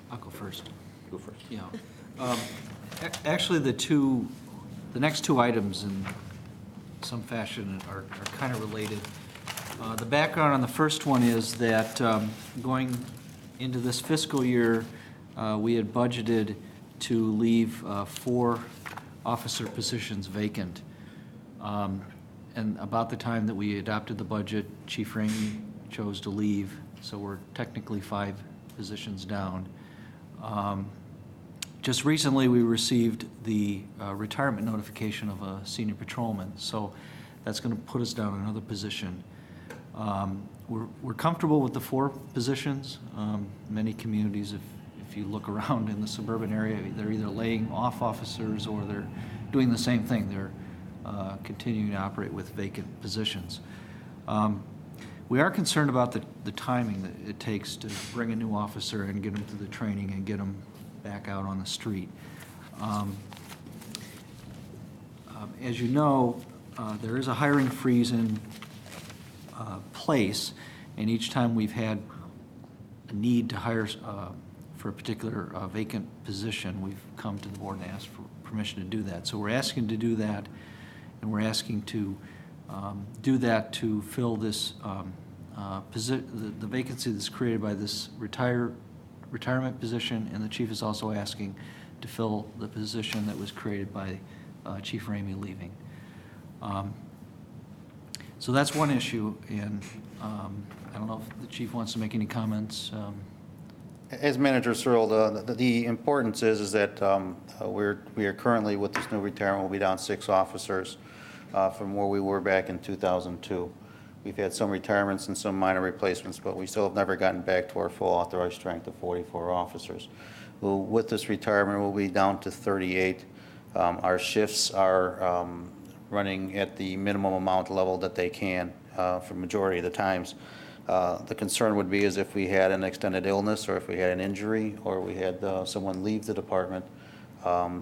I'll go first. Go first. Yeah. Actually, the next two items in some fashion are kind of related. The background on the first one is that going into this fiscal year, we had budgeted to leave 4 officer positions vacant. And about the time that we adopted the budget, Chief Ramey chose to leave, so we're technically 5 positions down. Just recently, we received the retirement notification of a senior patrolman, so that's going to put us down another position. We're comfortable with the 4 positions. Many communities, if you look around in the suburban area, they're either laying off officers or they're doing the same thing. They're continuing to operate with vacant positions. We are concerned about the timing that it takes to bring a new officer and get them through the training and get them back out on the street. As you know, there is a hiring freeze in place, and each time we've had a need to hire for a particular vacant position, we've come to the board and asked for permission to do that. So we're asking to do that, and we're asking to do that to fill this the vacancy that's created by this retirement position, and the chief is also asking to fill the position that was created by Chief Ramey leaving. So that's one issue, and I don't know if the chief wants to make any comments. As Manager Searle, the importance is that we are currently, with this new retirement, we'll be down 6 officers from where we were back in 2002. We've had some retirements and some minor replacements, but we still have never gotten back to our full authorized strength of 44 officers. Well, with this retirement, we'll be down to 38. Our shifts are running at the minimum amount level that they can for majority of the times. The concern would be is if we had an extended illness, or if we had an injury, or we had someone leave the department,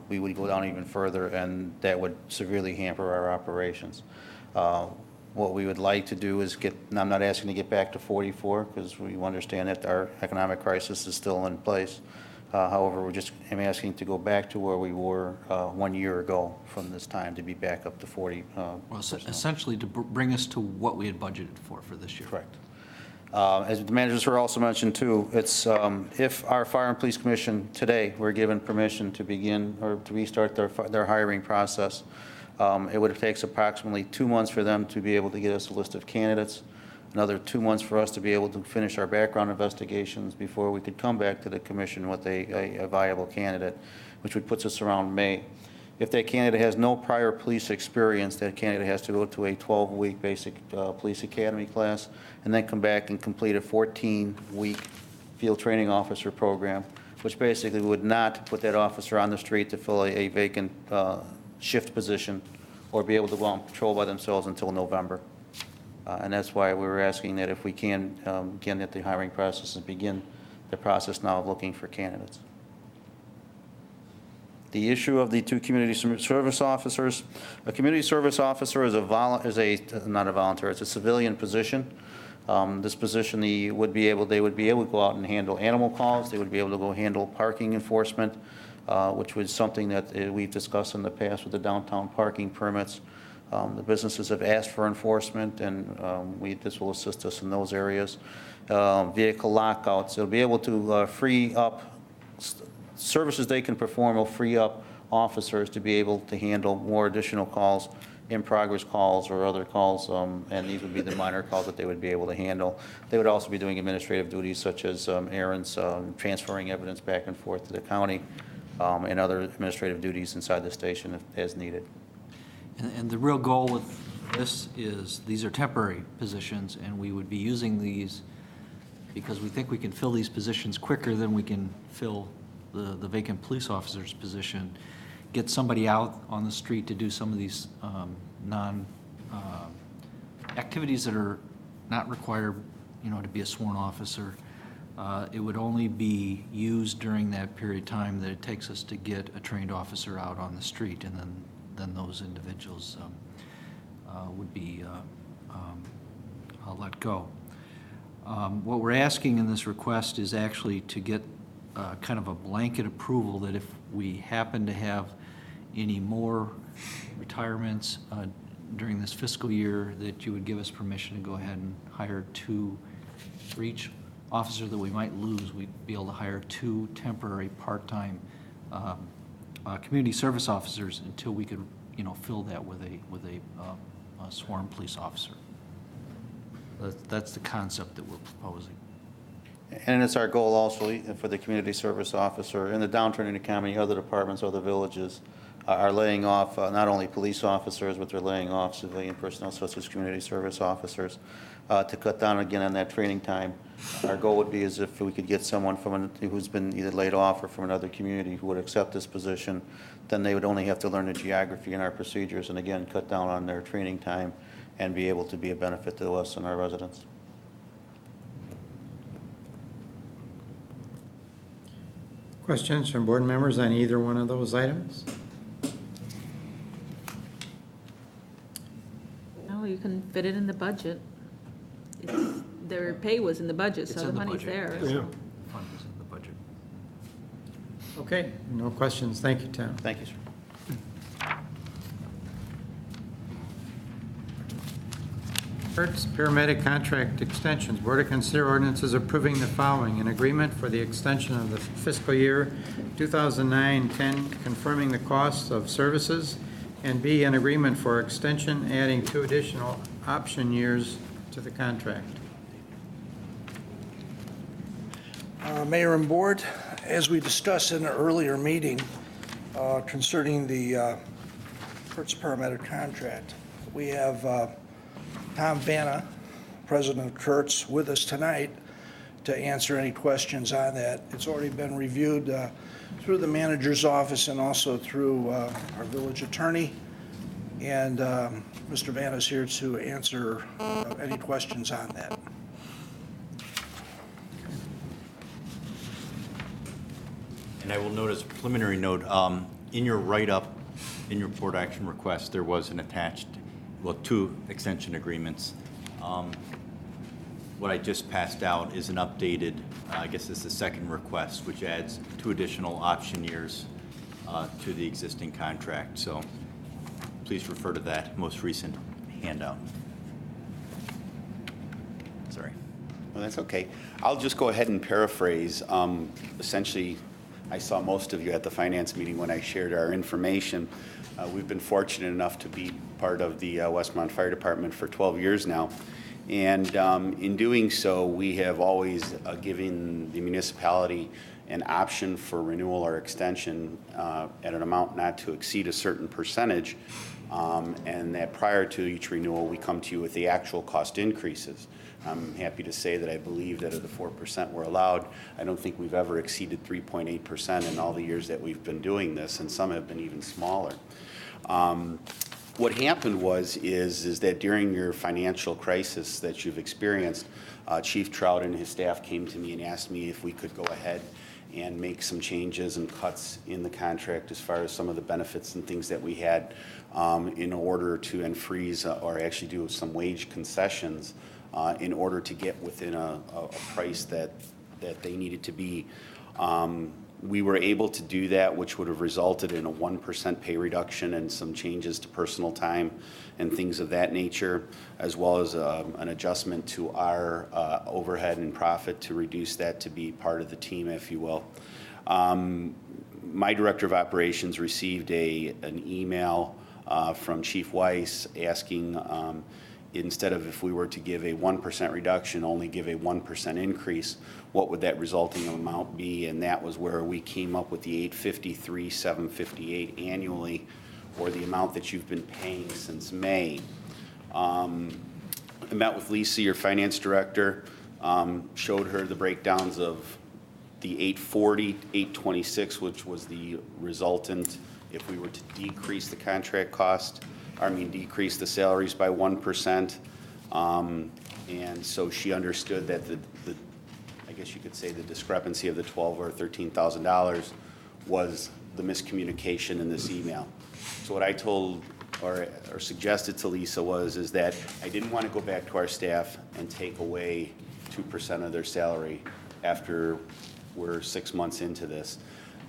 we would go down even further, and that would severely hamper our operations. What we would like to do is and I'm not asking to get back to 44, because we understand that our economic crisis is still in place. However, I'm asking to go back to where we were 1 year ago from this time, to be back up to 40. Well, essentially to bring us to what we had budgeted for this year. Correct. As the managers were also mentioned too, it's if our Fire and Police Commission today were given permission to begin or to restart their hiring process, it would take approximately 2 months for them to be able to get us a list of candidates, another 2 months for us to be able to finish our background investigations before we could come back to the commission with a viable candidate, which would put us around May. If that candidate has no prior police experience, that candidate has to go to a 12-week basic police academy class and then come back and complete a 14-week field training officer program, which basically would not put that officer on the street to fill a vacant shift position or be able to go on patrol by themselves until November. And that's why we were asking that if we can get at the hiring process and begin the process now of looking for candidates. The issue of the 2 community service officers. A community service officer is not a volunteer, it's a civilian position. This position, they would be able to go out and handle animal calls. They would be able to go handle parking enforcement, which was something that we've discussed in the past with the downtown parking permits. The businesses have asked for enforcement, and this will assist us in those areas. Vehicle lockouts, they'll be able to free up services they can perform, will free up officers to be able to handle more additional calls, in-progress calls or other calls, and these would be the minor calls that they would be able to handle. They would also be doing administrative duties such as errands, transferring evidence back and forth to the county, and other administrative duties inside the station as needed. And the real goal with this is, these are temporary positions, and we would be using these because we think we can fill these positions quicker than we can fill the vacant police officer's position. Get somebody out on the street to do some of these activities that are not required, to be a sworn officer. It would only be used during that period of time that it takes us to get a trained officer out on the street, and then those individuals would be let go. What we're asking in this request is actually to get kind of a blanket approval that if we happen to have any more retirements during this fiscal year, that you would give us permission to go ahead and hire two. For each officer that we might lose, we'd be able to hire two temporary part-time community service officers until we could, fill that with a sworn police officer. That's the concept that we're proposing. And it's our goal also for the community service officer in the downturn economy. Other departments, other villages are laying off not only police officers, but they're laying off civilian personnel such as community service officers to cut down again on that training time. Our goal would be as if we could get someone who's been either laid off or from another community who would accept this position. Then they would only have to learn the geography and our procedures, and again cut down on their training time and be able to be a benefit to us and our residents. Questions from board members on either one of those items? No, you can fit it in the budget. Their pay was in the budget, so the money's there. Yeah. Fund is in the budget. Okay, no questions. Thank you, Tom. Thank you, sir. Hertz paramedic contract extensions. Board to consider ordinances approving the following: an agreement for the extension of the fiscal year 2009-10, confirming the cost of services, and B, an agreement for extension adding 2 additional option years to the contract. Mayor and Board, as we discussed in an earlier meeting concerning the Hertz paramedic contract, we have Tom Vanna, President of Hertz, with us tonight to answer any questions on that. It's already been reviewed through the manager's office and also through our village attorney. And Mr. Vanna is here to answer any questions on that. And I will note as a preliminary note, in your write-up, in your board action request, there was an attached, 2 extension agreements. What I just passed out is an updated, I guess it's the second request, which adds 2 additional option years to the existing contract. So please refer to that most recent handout. Sorry. Well, that's okay. I'll just go ahead and paraphrase. Essentially, I saw most of you at the finance meeting when I shared our information. We've been fortunate enough to be part of the Westmont Fire Department for 12 years now. And in doing so, we have always given the municipality an option for renewal or extension at an amount not to exceed a certain percentage. And that prior to each renewal, we come to you with the actual cost increases. I'm happy to say that I believe that of the 4% we're allowed, I don't think we've ever exceeded 3.8% in all the years that we've been doing this, and some have been even smaller. What happened is that during your financial crisis that you've experienced, Chief Trout and his staff came to me and asked me if we could go ahead and make some changes and cuts in the contract as far as some of the benefits and things that we had in order to unfreeze or actually do some wage concessions in order to get within a price that they needed to be. We were able to do that, which would have resulted in a 1% pay reduction and some changes to personal time and things of that nature, as well as an adjustment to our overhead and profit to reduce that to be part of the team, if you will. My director of operations received an email from Chief Weiss asking, instead of if we were to give a 1% reduction, only give a 1% increase, what would that resulting amount be? And that was where we came up with the $853,758 annually, or the amount that you've been paying since May. I met with Lisa, your finance director, showed her the breakdowns of the 840, 826, which was the resultant if we were to decrease the contract cost, decrease the salaries by 1%. And so she understood that I guess you could say the discrepancy of the $12,000 or $13,000 was the miscommunication in this email. So what I told or suggested to Lisa is that I didn't want to go back to our staff and take away 2% of their salary after we're 6 months into this,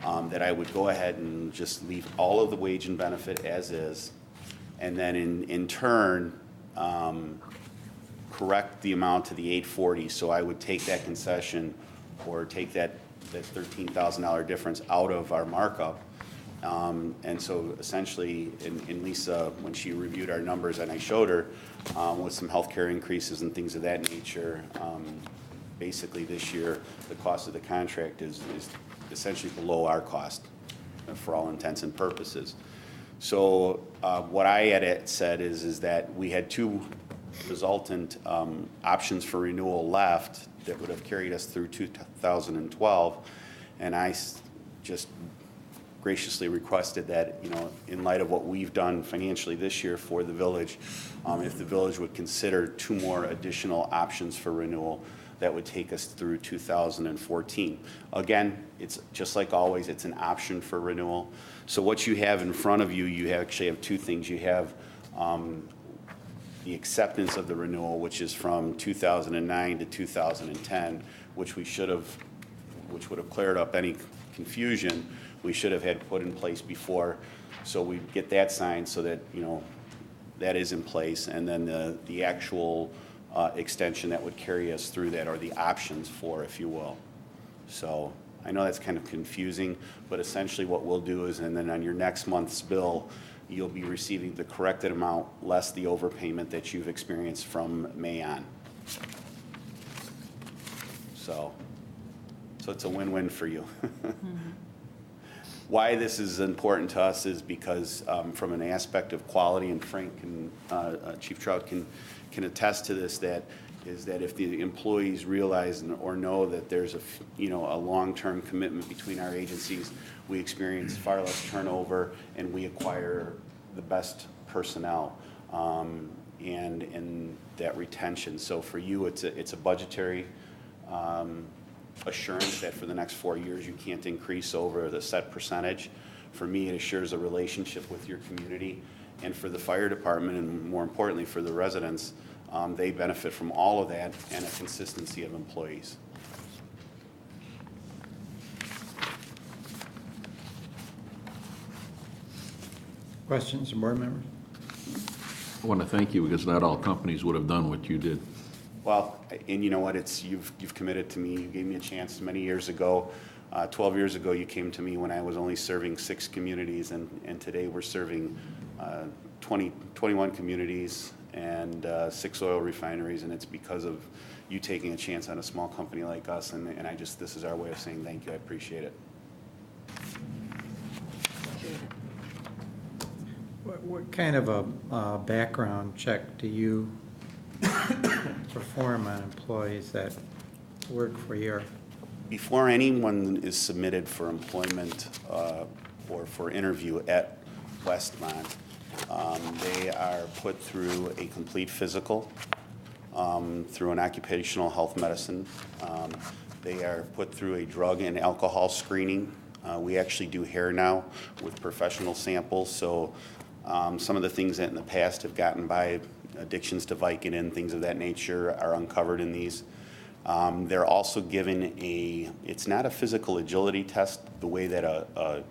that I would go ahead and just leave all of the wage and benefit as is, and then in turn, correct the amount to the 840. So I would take that concession or take that $13,000 difference out of our markup. And so essentially, in Lisa, when she reviewed our numbers and I showed her with some healthcare increases and things of that nature, basically this year, the cost of the contract is essentially below our cost for all intents and purposes. So what I had said is that we had two resultant options for renewal left that would have carried us through 2012, and I just graciously requested that, in light of what we've done financially this year for the village, if the village would consider two more additional options for renewal, that would take us through 2014. Again, it's just like always, it's an option for renewal. So what you have in front of you, you actually have two things. You have the acceptance of the renewal, which is from 2009 to 2010, which would have cleared up any confusion we should have had put in place before. So we get that signed so that, that is in place, and then the actual extension that would carry us through that, or the options for, if you will. So I know that's kind of confusing, but essentially what we'll do is, and then on your next month's bill, you'll be receiving the corrected amount less the overpayment that you've experienced from May on. So it's a win-win for you. Mm-hmm. Why this is important to us is because from an aspect of quality, and Frank and Chief Trout can attest to this, that if the employees realize or know that there's a long-term commitment between our agencies, we experience far less turnover and we acquire the best personnel and that retention. So for you, it's a budgetary assurance that for the next 4 years you can't increase over the set percentage. For me, it assures a relationship with your community, and for the fire department, and more importantly for the residents, they benefit from all of that and a consistency of employees. Questions from board members? I want to thank you, because not all companies would have done what you did. Well, and you know what, you've committed to me. You gave me a chance many years ago. 12 years ago, you came to me when I was only serving 6 communities, and today we're serving 21 communities and 6 oil refineries, and it's because of you taking a chance on a small company like us, and this is our way of saying thank you. I appreciate it. What kind of a background check do you perform on employees that work for your? Before anyone is submitted for employment or for interview at Westmont, they are put through a complete physical, through an occupational health medicine. They are put through a drug and alcohol screening. We actually do hair now with professional samples, so some of the things that in the past have gotten by, addictions to Vicodin, things of that nature, are uncovered in these. They're also given it's not a physical agility test the way that a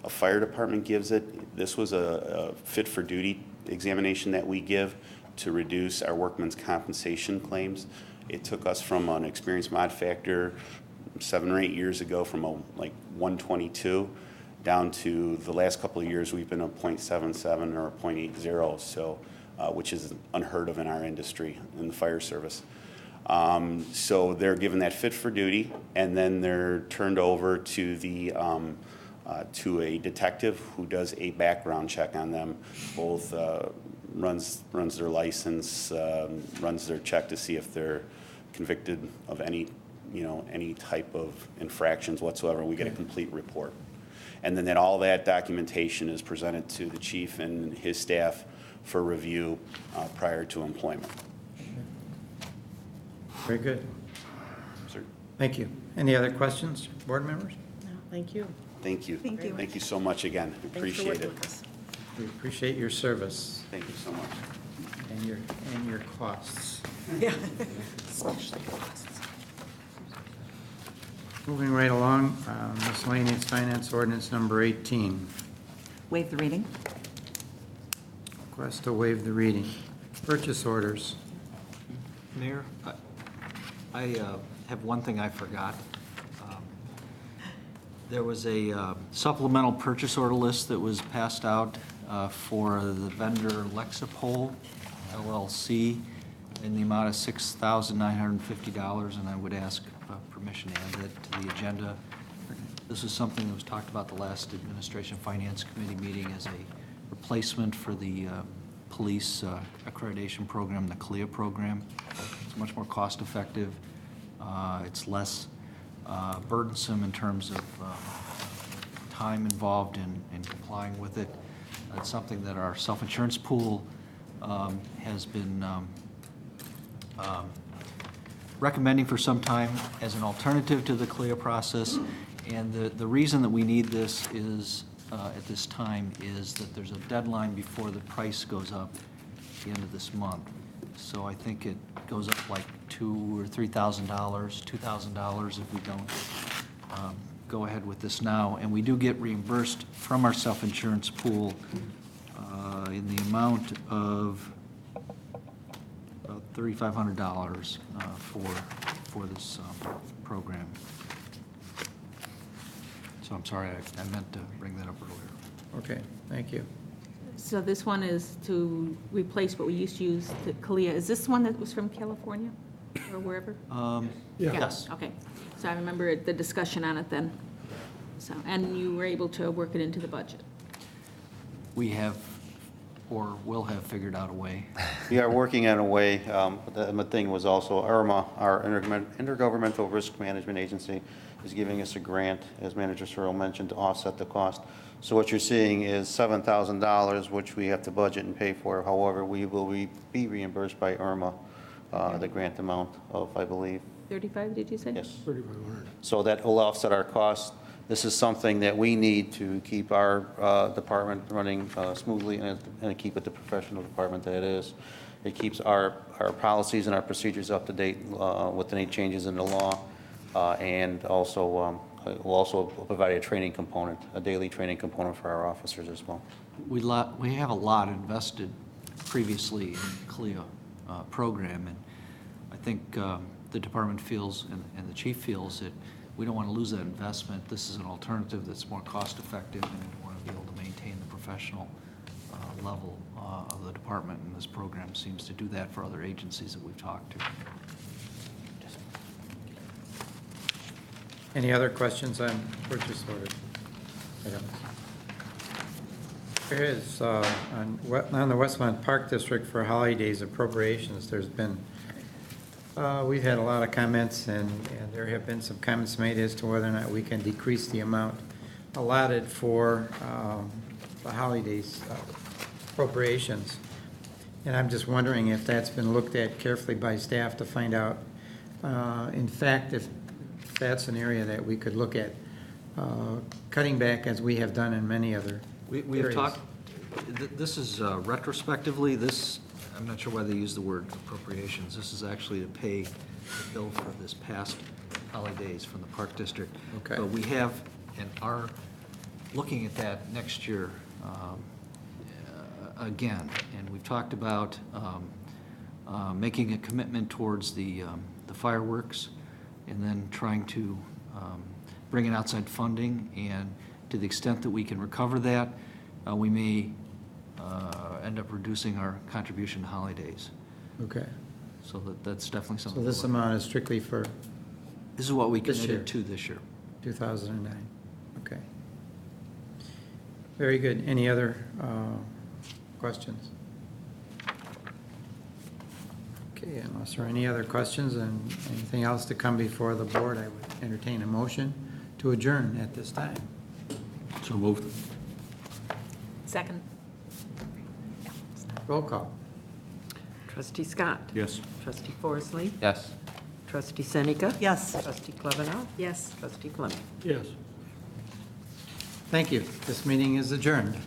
fire department gives it. This was a fit for duty examination that we give to reduce our workman's compensation claims. It took us from an experience mod factor 7 or 8 years ago from like 122 down to the last couple of years we've been a 0.77 or a 0.80, so which is unheard of in our industry in the fire service. So they're given that fit for duty, and then they're turned over to the to a detective who does a background check on them, both runs their license, runs their check to see if they're convicted of any type of infractions whatsoever. We get a complete report. And then all that documentation is presented to the chief and his staff for review prior to employment. Very good. Sir. Thank you. Any other questions, board members? No, thank you. Thank you. Thank you. Thank you so much again. We appreciate it. We appreciate your service. Thank you so much. And your costs. Yeah, especially costs. Moving right along, miscellaneous finance ordinance number 18. Waive the reading. Request to waive the reading. Purchase orders. Mayor, I have one thing I forgot. There was a supplemental purchase order list that was passed out for the vendor Lexipol LLC in the amount of $6,950, and I would ask permission to add that to the agenda. This is something that was talked about the last Administration Finance Committee meeting as a replacement for the police accreditation program, the CLIA program. It's much more cost effective. It's less burdensome in terms of time involved in complying with it. It's something that our self-insurance pool has been recommending for some time as an alternative to the CLIA process. And the reason that we need this is, at this time, is that there's a deadline before the price goes up at the end of this month. So I think it goes up like $2,000 or $3,000, $2,000 if we don't go ahead with this now. And we do get reimbursed from our self-insurance pool in the amount of about $3,500 for this program. So I'm sorry, I meant to bring that up earlier. Okay, thank you. So this one is to replace what we used to use, the CALIA. Is this one that was from California or wherever? Yes. Okay, so I remember the discussion on it then. So, and you were able to work it into the budget. We have, or will have, figured out a way. We are working on a way. The thing was also IRMA, our Intergovernmental Risk Management Agency, is giving us a grant, as Manager Searle mentioned, to offset the cost. So what you're seeing is $7,000, which we have to budget and pay for. However, we will be reimbursed by IRMA, the grant amount of, I believe. 35, did you say? Yes. 3,500. So that will offset our costs. This is something that we need to keep our department running smoothly and keep it the professional department that it is. It keeps our policies and our procedures up to date with any changes in the law, and also we'll also provide a training component, a daily training component for our officers as well. We have a lot invested previously in the CLIA program, and I think the department feels and the chief feels that we don't want to lose that investment. This is an alternative that's more cost effective, and we want to be able to maintain the professional level of the department, and this program seems to do that for other agencies that we've talked to. Any other questions on purchase order items? There is, on the Westmont Park District for holidays appropriations, there's been, we've had a lot of comments, and there have been some comments made as to whether or not we can decrease the amount allotted for the holidays appropriations. And I'm just wondering if that's been looked at carefully by staff to find out, in fact, if that's an area that we could look at cutting back as we have done in many other We have areas. talked, this is retrospectively, I'm not sure why they use the word appropriations. This is actually to pay the bill for this past holidays from the Park District. Okay. But we have and are looking at that next year again. And we've talked about making a commitment towards the fireworks and then trying to bring in outside funding. And to the extent that we can recover that, we may end up reducing our contribution to holidays. Okay. So that's definitely So something. this amount is strictly for This is what we this year. committed to this year. 2009. Okay. Very good. Any other questions? Okay, unless there are any other questions and anything else to come before the board, I would entertain a motion to adjourn at this time. So moved. Second. Roll call. Trustee Scott? Yes. Trustee Forsley? Yes. Trustee Seneca? Yes. Trustee Klebanow? Yes. Trustee Fleming? Yes. Thank you. This meeting is adjourned.